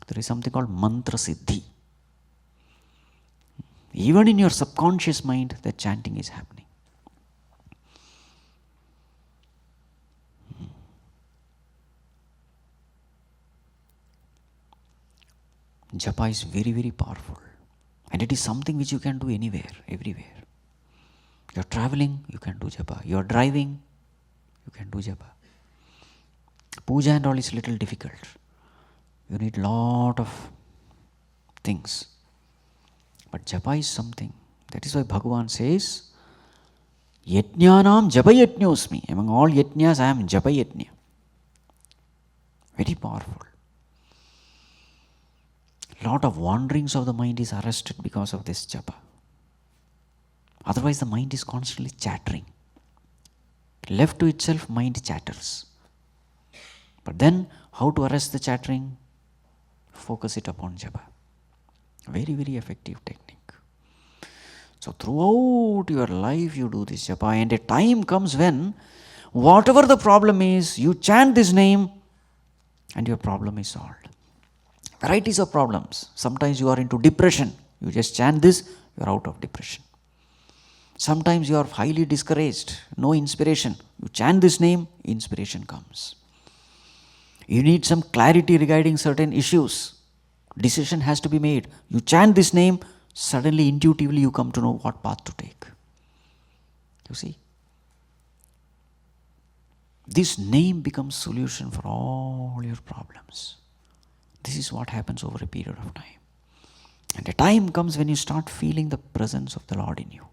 There is something called mantra siddhi. Even in your subconscious mind, that chanting is happening. Japa is very, very powerful. And it is something which you can do anywhere, everywhere. You are traveling, you can do japa. You are driving, you can do japa. Puja and all is little difficult. You need lot of things. But japa is something. That is why Bhagavan says, Yajnanam japa yajñosmi. Among all yajñas, I am japa yajña. Very powerful. Lot of wanderings of the mind is arrested because of this japa. Otherwise the mind is constantly chattering. Left to itself, mind chatters. But then, how to arrest the chattering? Focus it upon japa. Very, very effective technique. So throughout your life you do this japa, and a time comes when whatever the problem is, you chant this name and your problem is solved. Varieties of problems. Sometimes you are into depression. You just chant this, you are out of depression. Sometimes you are highly discouraged, no inspiration. You chant this name, inspiration comes. You need some clarity regarding certain issues. Decision has to be made. You chant this name, suddenly, intuitively, you come to know what path to take. You see? This name becomes solution for all your problems. This is what happens over a period of time. And a time comes when you start feeling the presence of the Lord in you.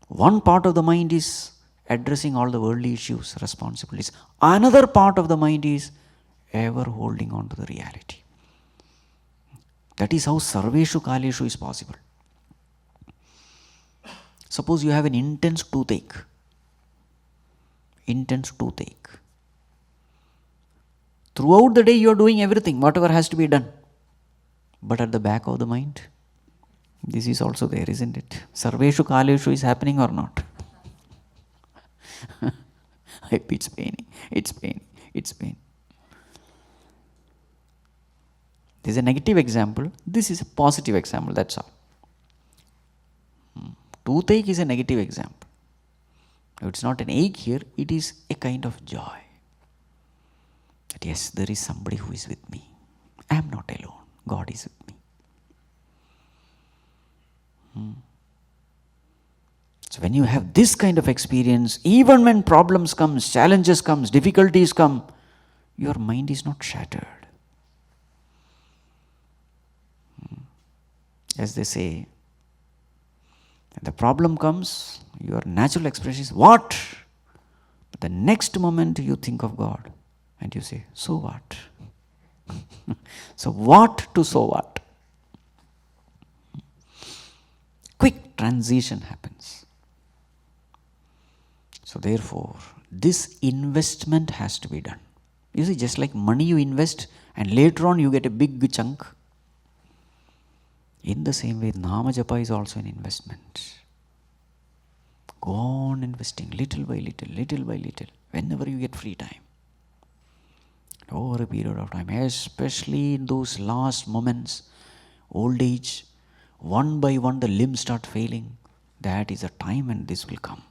One part of the mind is addressing all the worldly issues, responsibilities. Another part of the mind is ever holding on to the reality. That is how Sarveshu Kaleshu is possible. Suppose you have an intense toothache. Throughout the day you are doing everything, whatever has to be done. But at the back of the mind, this is also there, isn't it? Sarveshu Kaleshu is happening or not? It's paining. This is a negative example. This is a positive example, that's all. Toothache is a negative example. It's not an ache here, it is a kind of joy. That yes, there is somebody who is with me. I am not alone. God is with me. So when you have this kind of experience, even when problems come, challenges come, difficulties come, your mind is not shattered. As they say, when the problem comes, your natural expression is, what? But the next moment you think of God and you say, so what? So what to so what? Quick transition happens. So therefore, this investment has to be done. You see, just like money you invest and later on you get a big chunk. In the same way, Nama Japa is also an investment. Go on investing little by little, whenever you get free time. Over a period of time, especially in those last moments, old age, one by one the limbs start failing. That is a time when this will come.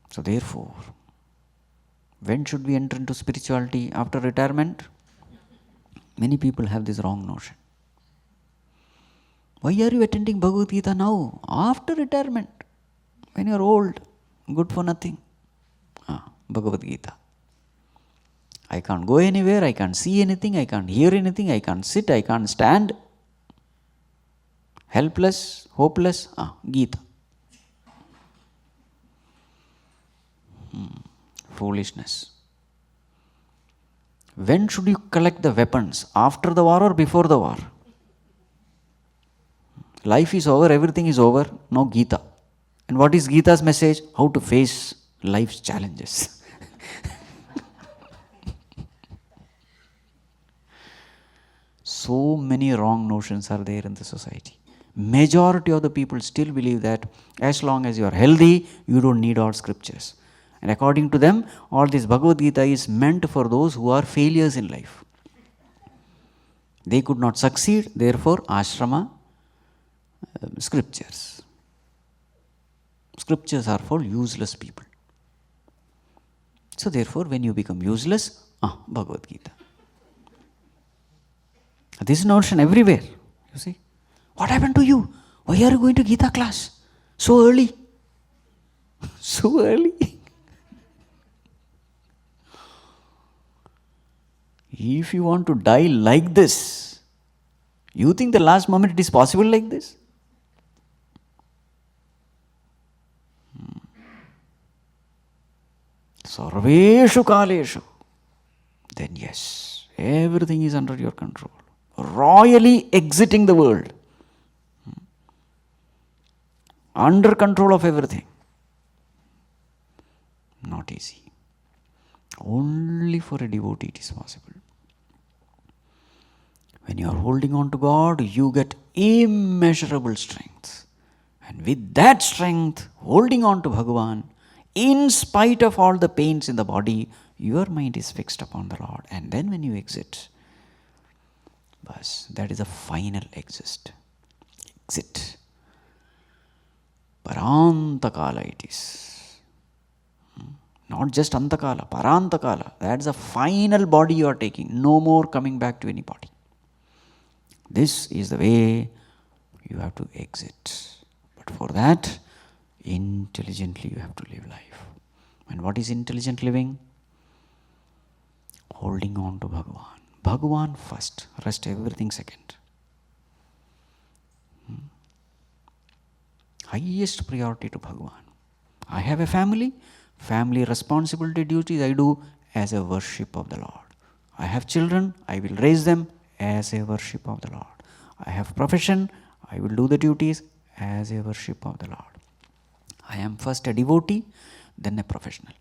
So therefore, when should we enter into spirituality? After retirement? Many people have this wrong notion. Why are you attending Bhagavad Gita now? After retirement. When you are old, good for nothing. Bhagavad Gita. I can't go anywhere, I can't see anything, I can't hear anything, I can't sit, I can't stand. Helpless, hopeless, Gita. Foolishness. When should you collect the weapons? After the war or before the war? Life is over, everything is over, no Gita. And what is Gita's message? How to face life's challenges. So many wrong notions are there in the society. Majority of the people still believe that as long as you are healthy, you don't need all scriptures. And according to them, all this Bhagavad Gita is meant for those who are failures in life. They could not succeed, therefore ashrama, scriptures. Scriptures are for useless people. So therefore, when you become useless, Bhagavad Gita. This is notion everywhere. You see, what happened to you? Why are you going to Gita class so early? So early. If you want to die like this, you think the last moment it is possible like this? Sarveshu Kaleshu. Then yes, everything is under your control. Royally exiting the world. Under control of everything. Not easy. Only for a devotee it is possible. When you are holding on to God, you get immeasurable strength. And with that strength, holding on to Bhagavan, in spite of all the pains in the body, your mind is fixed upon the Lord. And then when you exit, that is the final exit. Parantakala it is. Not just Antakala, Parantakala. That's the final body you are taking. No more coming back to any body. This is the way you have to exit. But for that, intelligently you have to live life. And what is intelligent living? Holding on to Bhagavan. Bhagavan first, rest everything second. Highest priority to Bhagavan. I have a family. Family responsibility duties I do as a worship of the Lord. I have children. I will raise them as a worship of the Lord. I have profession. I will do the duties as a worship of the Lord. I am first a devotee, then a professional.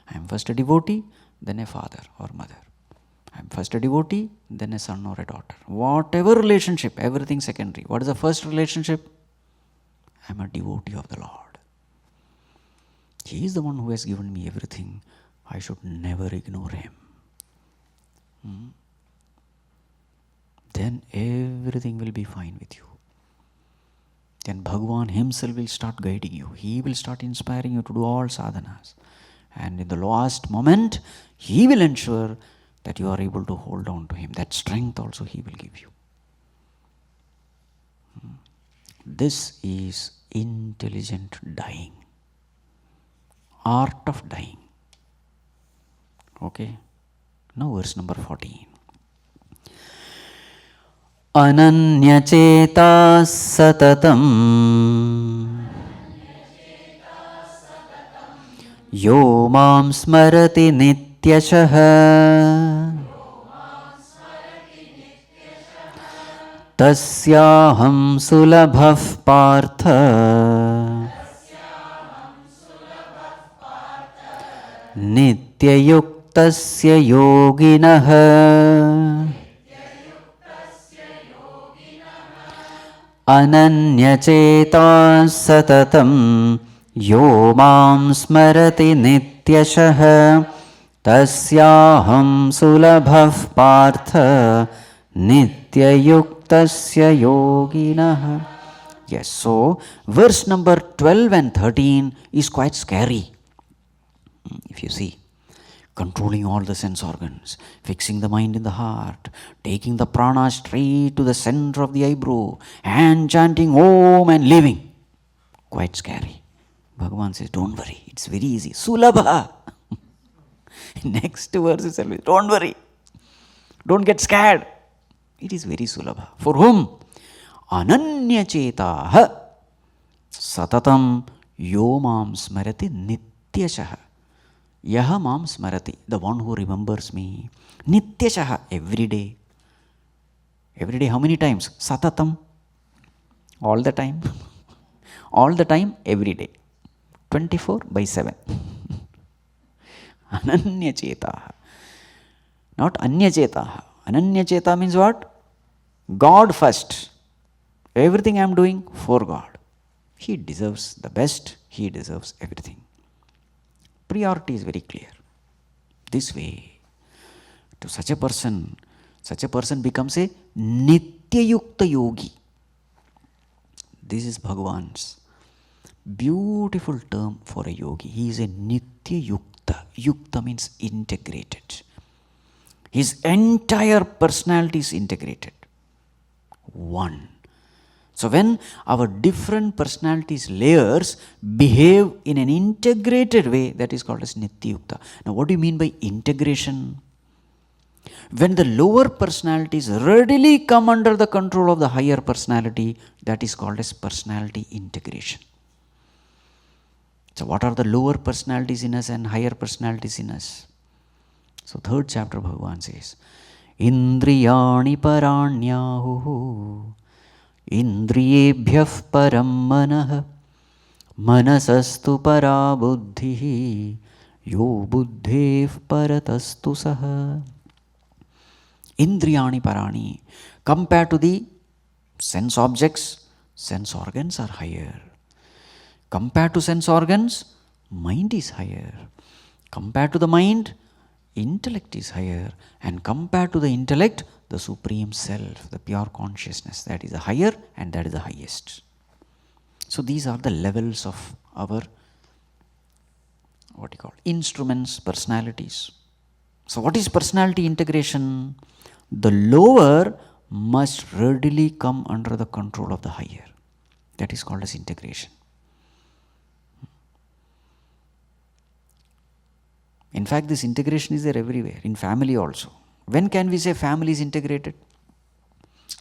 I am first a devotee, then a father or mother. I am first a devotee, then a son or a daughter. Whatever relationship, everything secondary. What is the first relationship? I am a devotee of the Lord. He is the one who has given me everything. I should never ignore him. Then everything will be fine with you. Then Bhagavan himself will start guiding you. He will start inspiring you to do all sadhanas. And in the last moment, he will ensure that you are able to hold on to him. That strength also he will give you. This is intelligent dying. Art of dying. Okay. Now verse number 14. Ananyacheta satatam yo mam smarati nityashah tasyaham sulabhav partha nityayuktasya yoginah ananyacheta satatam yo mam smarati nityashah tasyaham sulabhav partha nityayuktasya yoginah. Yes, so verse number 12 and 13 is quite scary. If you see, controlling all the sense organs, fixing the mind in the heart, taking the prana straight to the center of the eyebrow, and chanting Om and living. Quite scary. Bhagavan says, don't worry, it's very easy. Sulabha. Next verse is always, don't worry. Don't get scared. It is very sulabha. For whom? Ananyachetaha satatam yo mam smarati nityashaha. Yaha mam smarati, the one who remembers me. Nityashaha, every day. Every day, how many times? Satatam. All the time. All the time, every day. 24/7. Ananyachetaha. Not anyachetaha. Ananyacheta means what? God first. Everything I am doing for God. He deserves the best. He deserves everything. Priority is very clear. This way, to such a person becomes a Nityayukta yogi. This is Bhagavan's beautiful term for a yogi. He is a Nityayukta. Yukta means integrated. His entire personality is integrated. One. So when our different personalities, layers, behave in an integrated way, that is called as Nityayukta. Now what do you mean by integration? When the lower personalities readily come under the control of the higher personality, that is called as personality integration. So what are the lower personalities in us and higher personalities in us? So 3rd chapter Bhagavan says, Indriyani paranyahu Indriyebhyah param manah manasastu para buddhihi yo buddhev paratastu saha. Indriyani parani. Compared to the sense objects, sense organs are higher. Compared to sense organs, mind is higher. Compared to the mind, intellect is higher. And compared to the intellect, the Supreme Self, the pure consciousness, that is the higher and that is the highest. So these are the levels of our what you call instruments, personalities. So what is personality integration? The lower must readily come under the control of the higher. That is called as integration. In fact, this integration is there everywhere, in family also. When can we say family is integrated?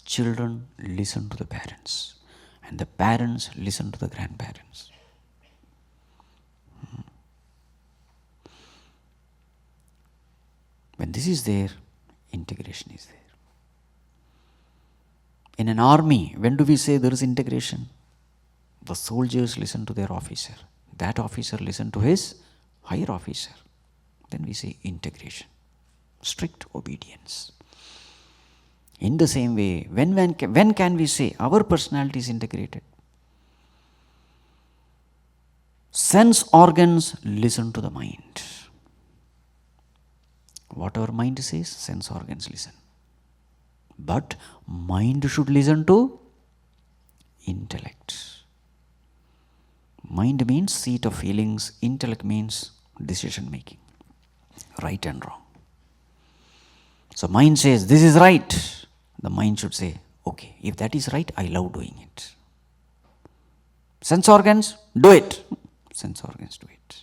Children listen to the parents, and the parents listen to the grandparents. When this is there, integration is there. In an army, when do we say there is integration? The soldiers listen to their officer. That officer listen to his higher officer. Then we say integration. Strict obedience. In the same way, when can we say our personality is integrated? Sense organs listen to the mind. What our mind says, sense organs listen. But mind should listen to intellect. Mind means seat of feelings, intellect means decision making, right and wrong. So mind says, this is right. The mind should say, okay, if that is right, I love doing it. Sense organs, do it. Sense organs do it.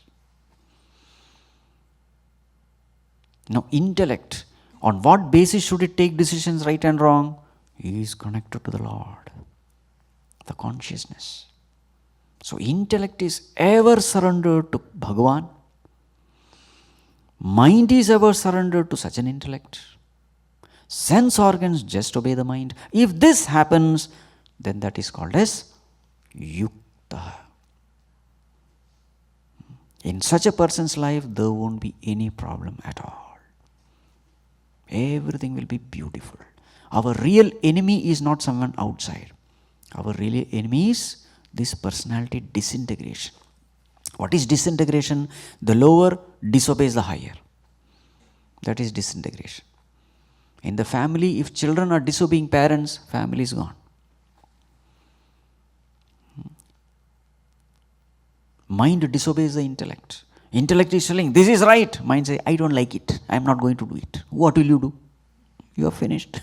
Now intellect, on what basis should it take decisions right and wrong? It is connected to the Lord, the consciousness. So intellect is ever surrendered to Bhagwan. Mind is ever surrendered to such an intellect. Sense organs just obey the mind. If this happens, then that is called as yukta. In such a person's life, there won't be any problem at all. Everything will be beautiful. Our real enemy is not someone outside. Our real enemy is this personality disintegration. What is disintegration? The lower disobeys the higher. That is disintegration. In the family, if children are disobeying parents, family is gone. Mind disobeys the intellect. Intellect is telling, this is right. Mind says, I don't like it. I am not going to do it. What will you do? You are finished.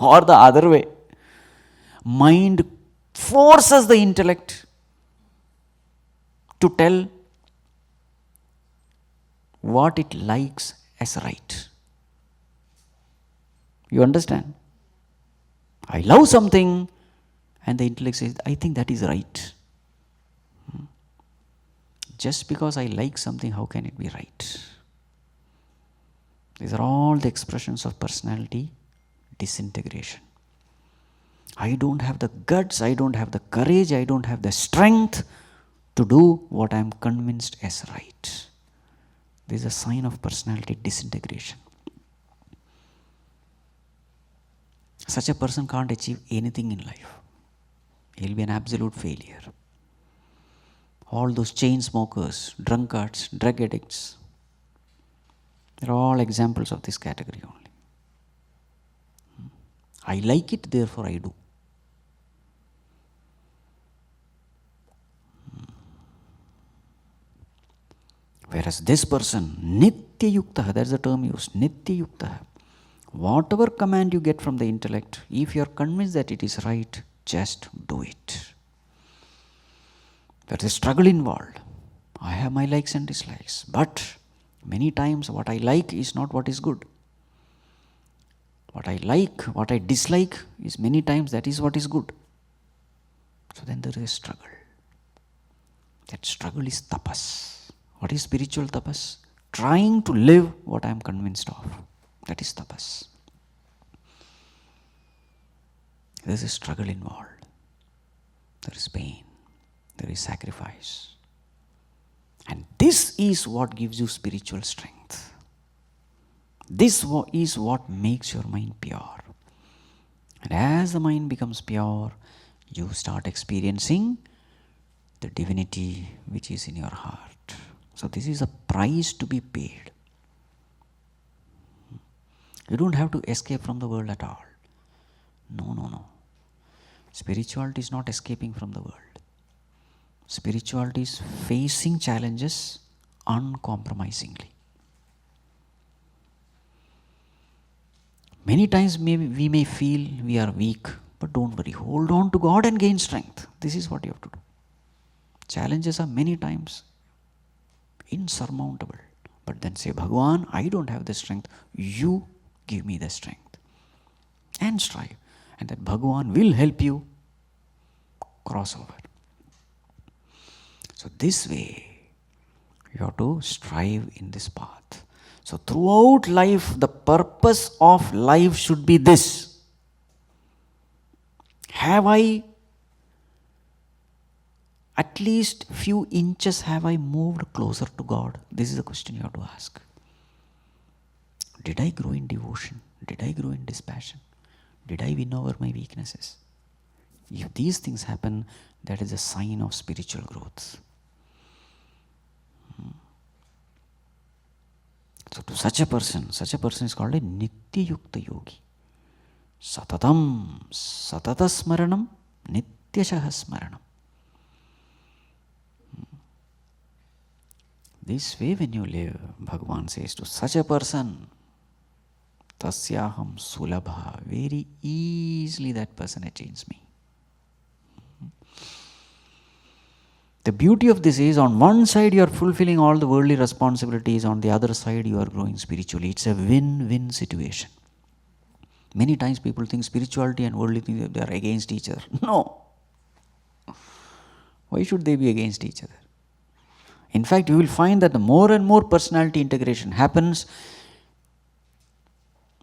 Or the other way. Mind forces the intellect to tell what it likes as right. You understand? I love something, and the intellect says, I think that is right. Just because I like something, how can it be right? These are all the expressions of personality disintegration. I don't have the guts, I don't have the courage, I don't have the strength to do what I am convinced as right. This is a sign of personality disintegration. Such a person can't achieve anything in life. He'll be an absolute failure. All those chain smokers, drunkards, drug addicts, they're all examples of this category only. I like it, therefore I do. Whereas this person, nitya yukta, that's the term used, nitya yukta. Whatever command you get from the intellect, if you are convinced that it is right, just do it. There is a struggle involved. I have my likes and dislikes. But many times what I like is not what is good. What I like, what I dislike is many times that is what is good. So then there is a struggle. That struggle is tapas. What is spiritual tapas? Trying to live what I am convinced of. That is tapas. There is a struggle involved. There is pain. There is sacrifice. And this is what gives you spiritual strength. This is what makes your mind pure. And as the mind becomes pure, you start experiencing the divinity which is in your heart. So this is a price to be paid. You don't have to escape from the world at all. No. Spirituality is not escaping from the world. Spirituality is facing challenges uncompromisingly. Many times we may feel we are weak, but don't worry. Hold on to God and gain strength. This is what you have to do. Challenges are many times insurmountable. But then say, Bhagwan, I don't have the strength. You give me the strength. And strive. And that Bhagwan will help you cross over. So this way, you have to strive in this path. So throughout life, the purpose of life should be this. Have I, at least few inches, have I moved closer to God? This is the question you have to ask. Did I grow in devotion? Did I grow in dispassion? Did I win over my weaknesses? If these things happen, that is a sign of spiritual growth. So to such a person is called a Nitya Yukta Yogi. Satatam Satata Smaranam Nityashaha Smaranam. This way when you live, Bhagavan says to such a person, Tasyaham Sulabha, very easily that person attains me. The beauty of this is, on one side you are fulfilling all the worldly responsibilities, on the other side you are growing spiritually. It's a win-win situation. Many times people think spirituality and worldly things, they are against each other. No. Why should they be against each other? In fact, you will find that the more and more personality integration happens,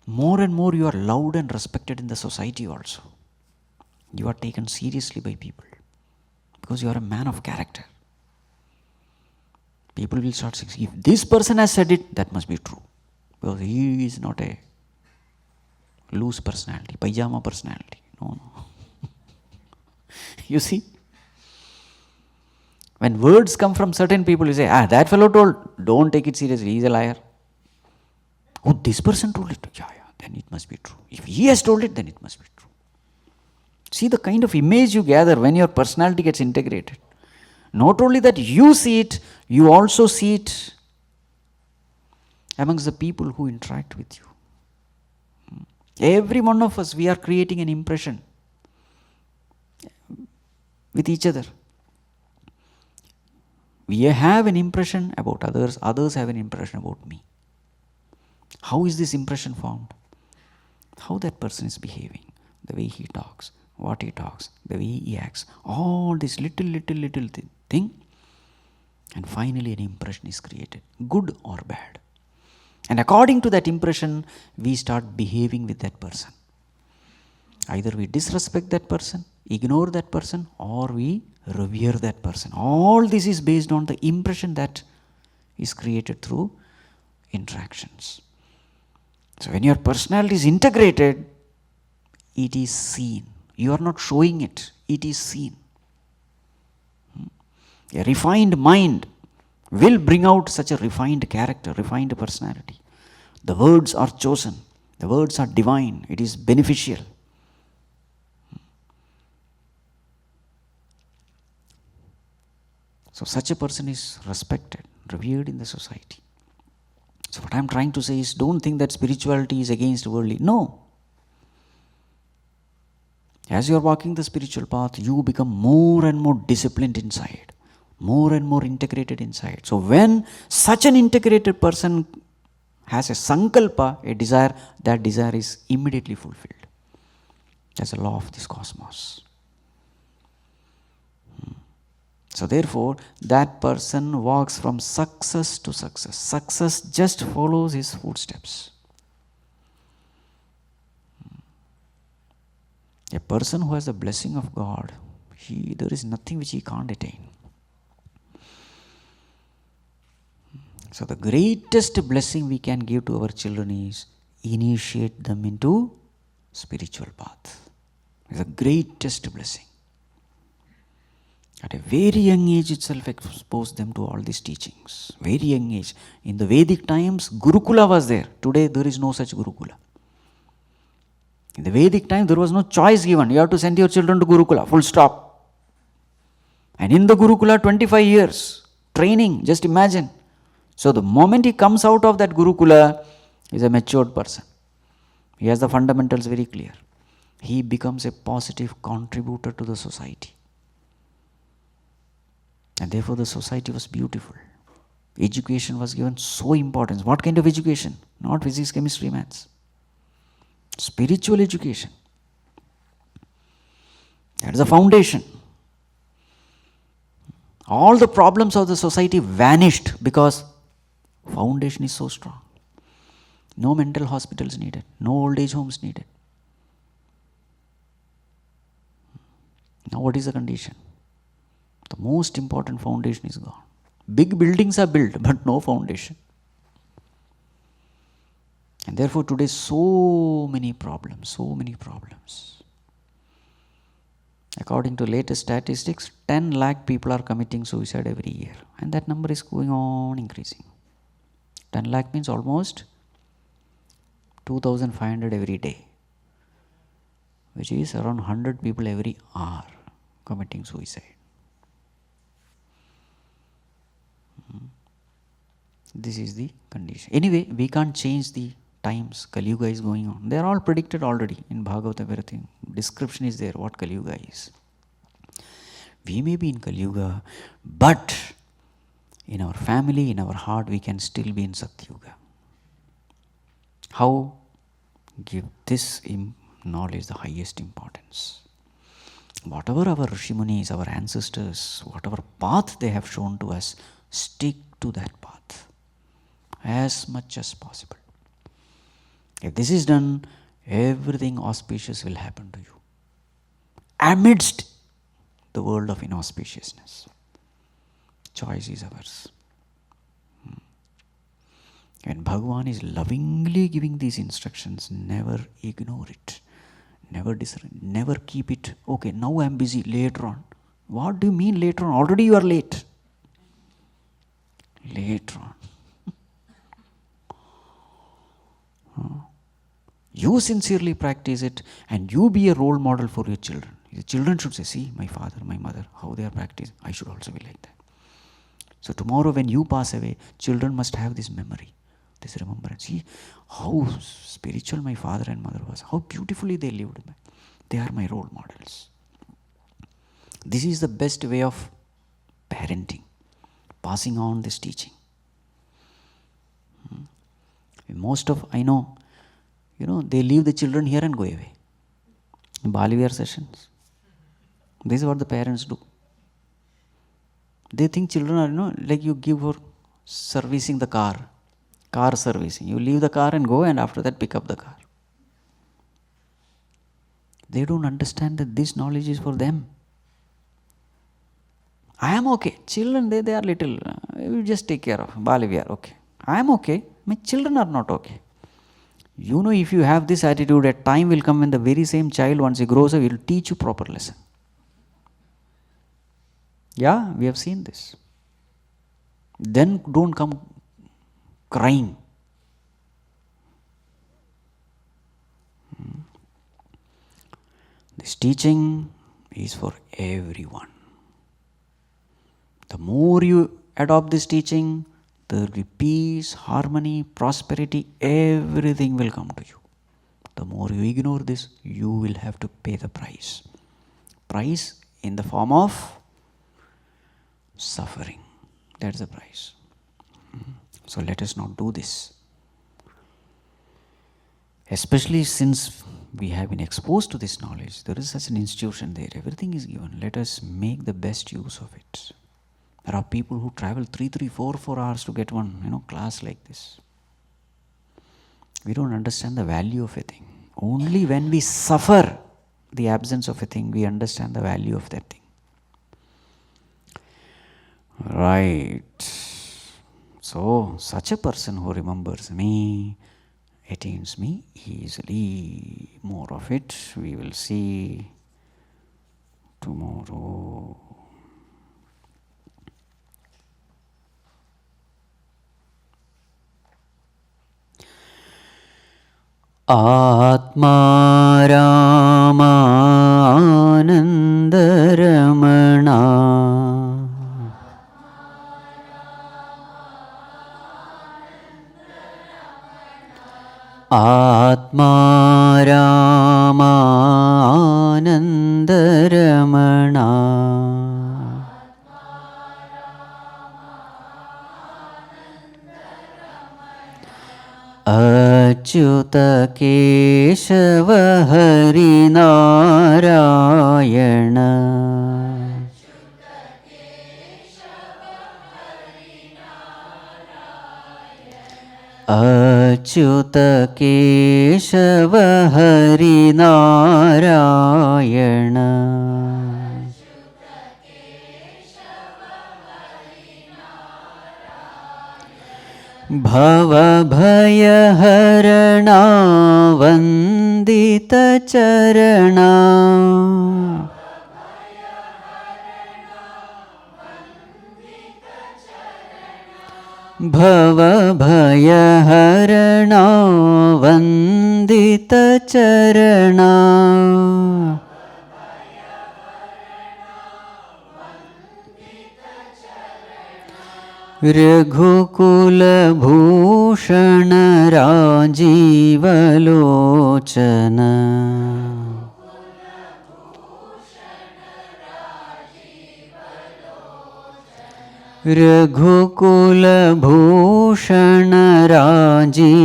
more and more you are loved and respected in the society also. You are taken seriously by people. Because you are a man of character. People will start saying, if this person has said it, that must be true. Because he is not a loose personality, pajama personality. No. You see? When words come from certain people, you say, that fellow told, don't take it seriously, he is a liar. Oh, this person told it. Yeah, then it must be true. If he has told it, then it must be true. See the kind of image you gather when your personality gets integrated. Not only that you see it, you also see it amongst the people who interact with you. Every one of us, we are creating an impression with each other. We have an impression about others, others have an impression about me. How is this impression formed? How that person is behaving, the way he talks, what he talks, the way he acts, all this little thing, and finally an impression is created, good or bad. And according to that impression, we start behaving with that person. Either we disrespect that person, ignore that person, or we revere that person. All this is based on the impression that is created through interactions. So when your personality is integrated, it is seen. You are not showing it, it is seen. A refined mind will bring out such a refined character, refined personality. The words are chosen, the words are divine, it is beneficial. So such a person is respected, revered in the society. So what I am trying to say is, don't think that spirituality is against worldly. No. As you are walking the spiritual path, you become more and more disciplined inside, more and more integrated inside. So when such an integrated person has a sankalpa, a desire, that desire is immediately fulfilled. That's a law of this cosmos. So therefore, that person walks from success to success. Success just follows his footsteps. A person who has the blessing of God, there is nothing which he can't attain. So the greatest blessing we can give to our children is initiate them into spiritual path. It's the greatest blessing. At a very young age itself, expose them to all these teachings. Very young age. In the Vedic times, Gurukula was there. Today, there is no such Gurukula. In the Vedic time, there was no choice given. You have to send your children to Gurukula, full stop. And in the Gurukula, 25 years, training, just imagine. So the moment he comes out of that Gurukula, he is a matured person. He has the fundamentals very clear. He becomes a positive contributor to the society. And therefore the society was beautiful. Education was given so important. What kind of education? Not physics, chemistry, maths. Spiritual education. That is the foundation. All the problems of the society vanished because foundation is so strong. No mental hospitals needed. No old age homes needed. Now what is the condition? The most important foundation is gone. Big buildings are built, but no foundation. And therefore today so many problems. According to latest statistics, 10 lakh people are committing suicide every year. And that number is going on increasing. 10 lakh means almost 2,500 every day, which is around 100 people every hour committing suicide. This is the condition. Anyway, we can't change the times. Kali Yuga is going on. They are all predicted already in Bhagvat, everything. Description is there what Kali Yuga is. We may be in Kali Yuga, but in our family, in our heart, we can still be in Satyuga. How? Give this knowledge the highest importance. Whatever our Rishimunis, our ancestors, whatever path they have shown to us, stick to that path as much as possible. If this is done, everything auspicious will happen to you. Amidst the world of inauspiciousness, choice is ours. And Bhagwan is lovingly giving these instructions. Never ignore it. Never keep it. Okay, now I am busy. Later on. What do you mean later on? Already you are late. Later on. You sincerely practice it and you be a role model for your children. Your children should say, see, my father, my mother, how they are practicing. I should also be like that. So tomorrow when you pass away, children must have this memory, this remembrance. See how spiritual my father and mother was, how beautifully they lived. They are my role models. This is the best way of parenting, passing on this teaching. Most of, I know, they leave the children here and go away. Baliviyar sessions. This is what the parents do. They think children are, like you give for servicing the car servicing. You leave the car and go, and after that pick up the car. They don't understand that this knowledge is for them. I am okay. Children, they are little. You just take care of. Baliviyar, okay. I am okay. My children are not okay. If you have this attitude, a time will come when the very same child, once he grows up, will teach you proper lesson. Yeah, we have seen this. Then don't come crying. This teaching is for everyone. The more you adopt this teaching, there will be peace, harmony, prosperity, everything will come to you. The more you ignore this, you will have to pay the price. Price in the form of suffering. That's the price. So let us not do this. Especially since we have been exposed to this knowledge, there is such an institution there, everything is given. Let us make the best use of it. There are people who travel 4 hours to get one, class like this. We don't understand the value of a thing. Only when we suffer the absence of a thing, we understand the value of that thing. Right. So, such a person who remembers me, attains me easily. More of it we will see tomorrow. Atma Ramananda Ramana Achyut Keshav Hari Narayan Achyut Keshav Hari Narayan भवभयहरणा वन्दितचरणा भवभयहरणा वन्दितचरणा रघुकुलभूषण Rajivlochan रघुकुलभूषण Rajivlochan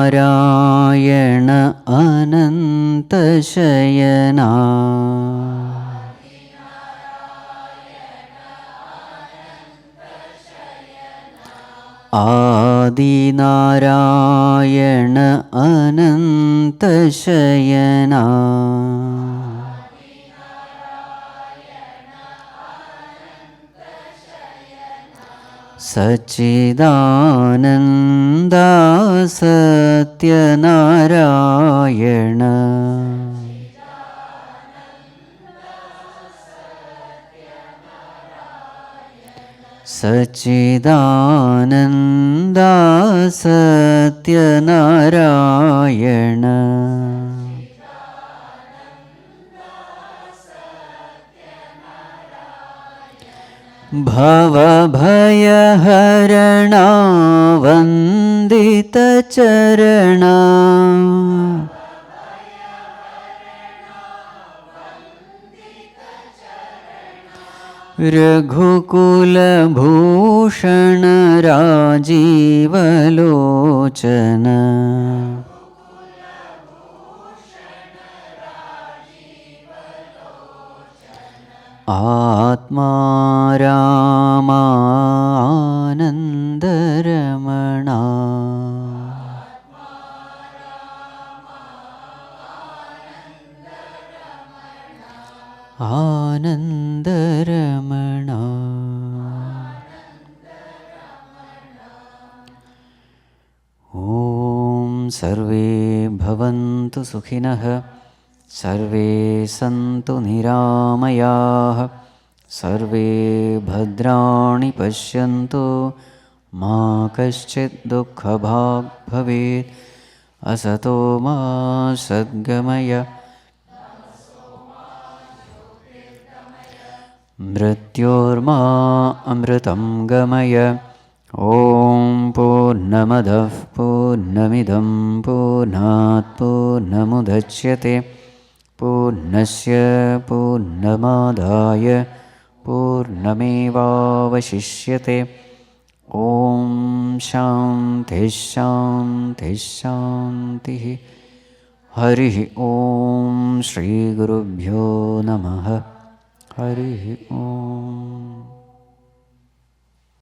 Adinarayana अनन्तशयना Adinarayana अनन्तशयना Sachchidananda Satyanarayan Sachchidananda Satyanarayan भवभयहरणा वन्दितचरणा रघुकुलभूषण Rajivlochan आत्मा रामानन्दरमणा आनन्दरमणा ॐ सर्वे भवन्तु सुखिनः सर्वे सन्तु निरामयाः सर्वे भद्राणि पश्यन्तु मा कश्चित् दुःखभाग् भवेत् असतो मा सद्गमय मृत्योर्मा अमृतं गमय ॐ पूर्णमदः पूर्णमिदं पूर्णात् पूर्णमुदच्यते पूर्णस्य पूर्णमादाय पूर्णमेवावशिष्यते ॐ शान्तिः शान्तिः शान्तिः हरिः ॐ श्रीगुरुभ्यो नमः हरिः ॐ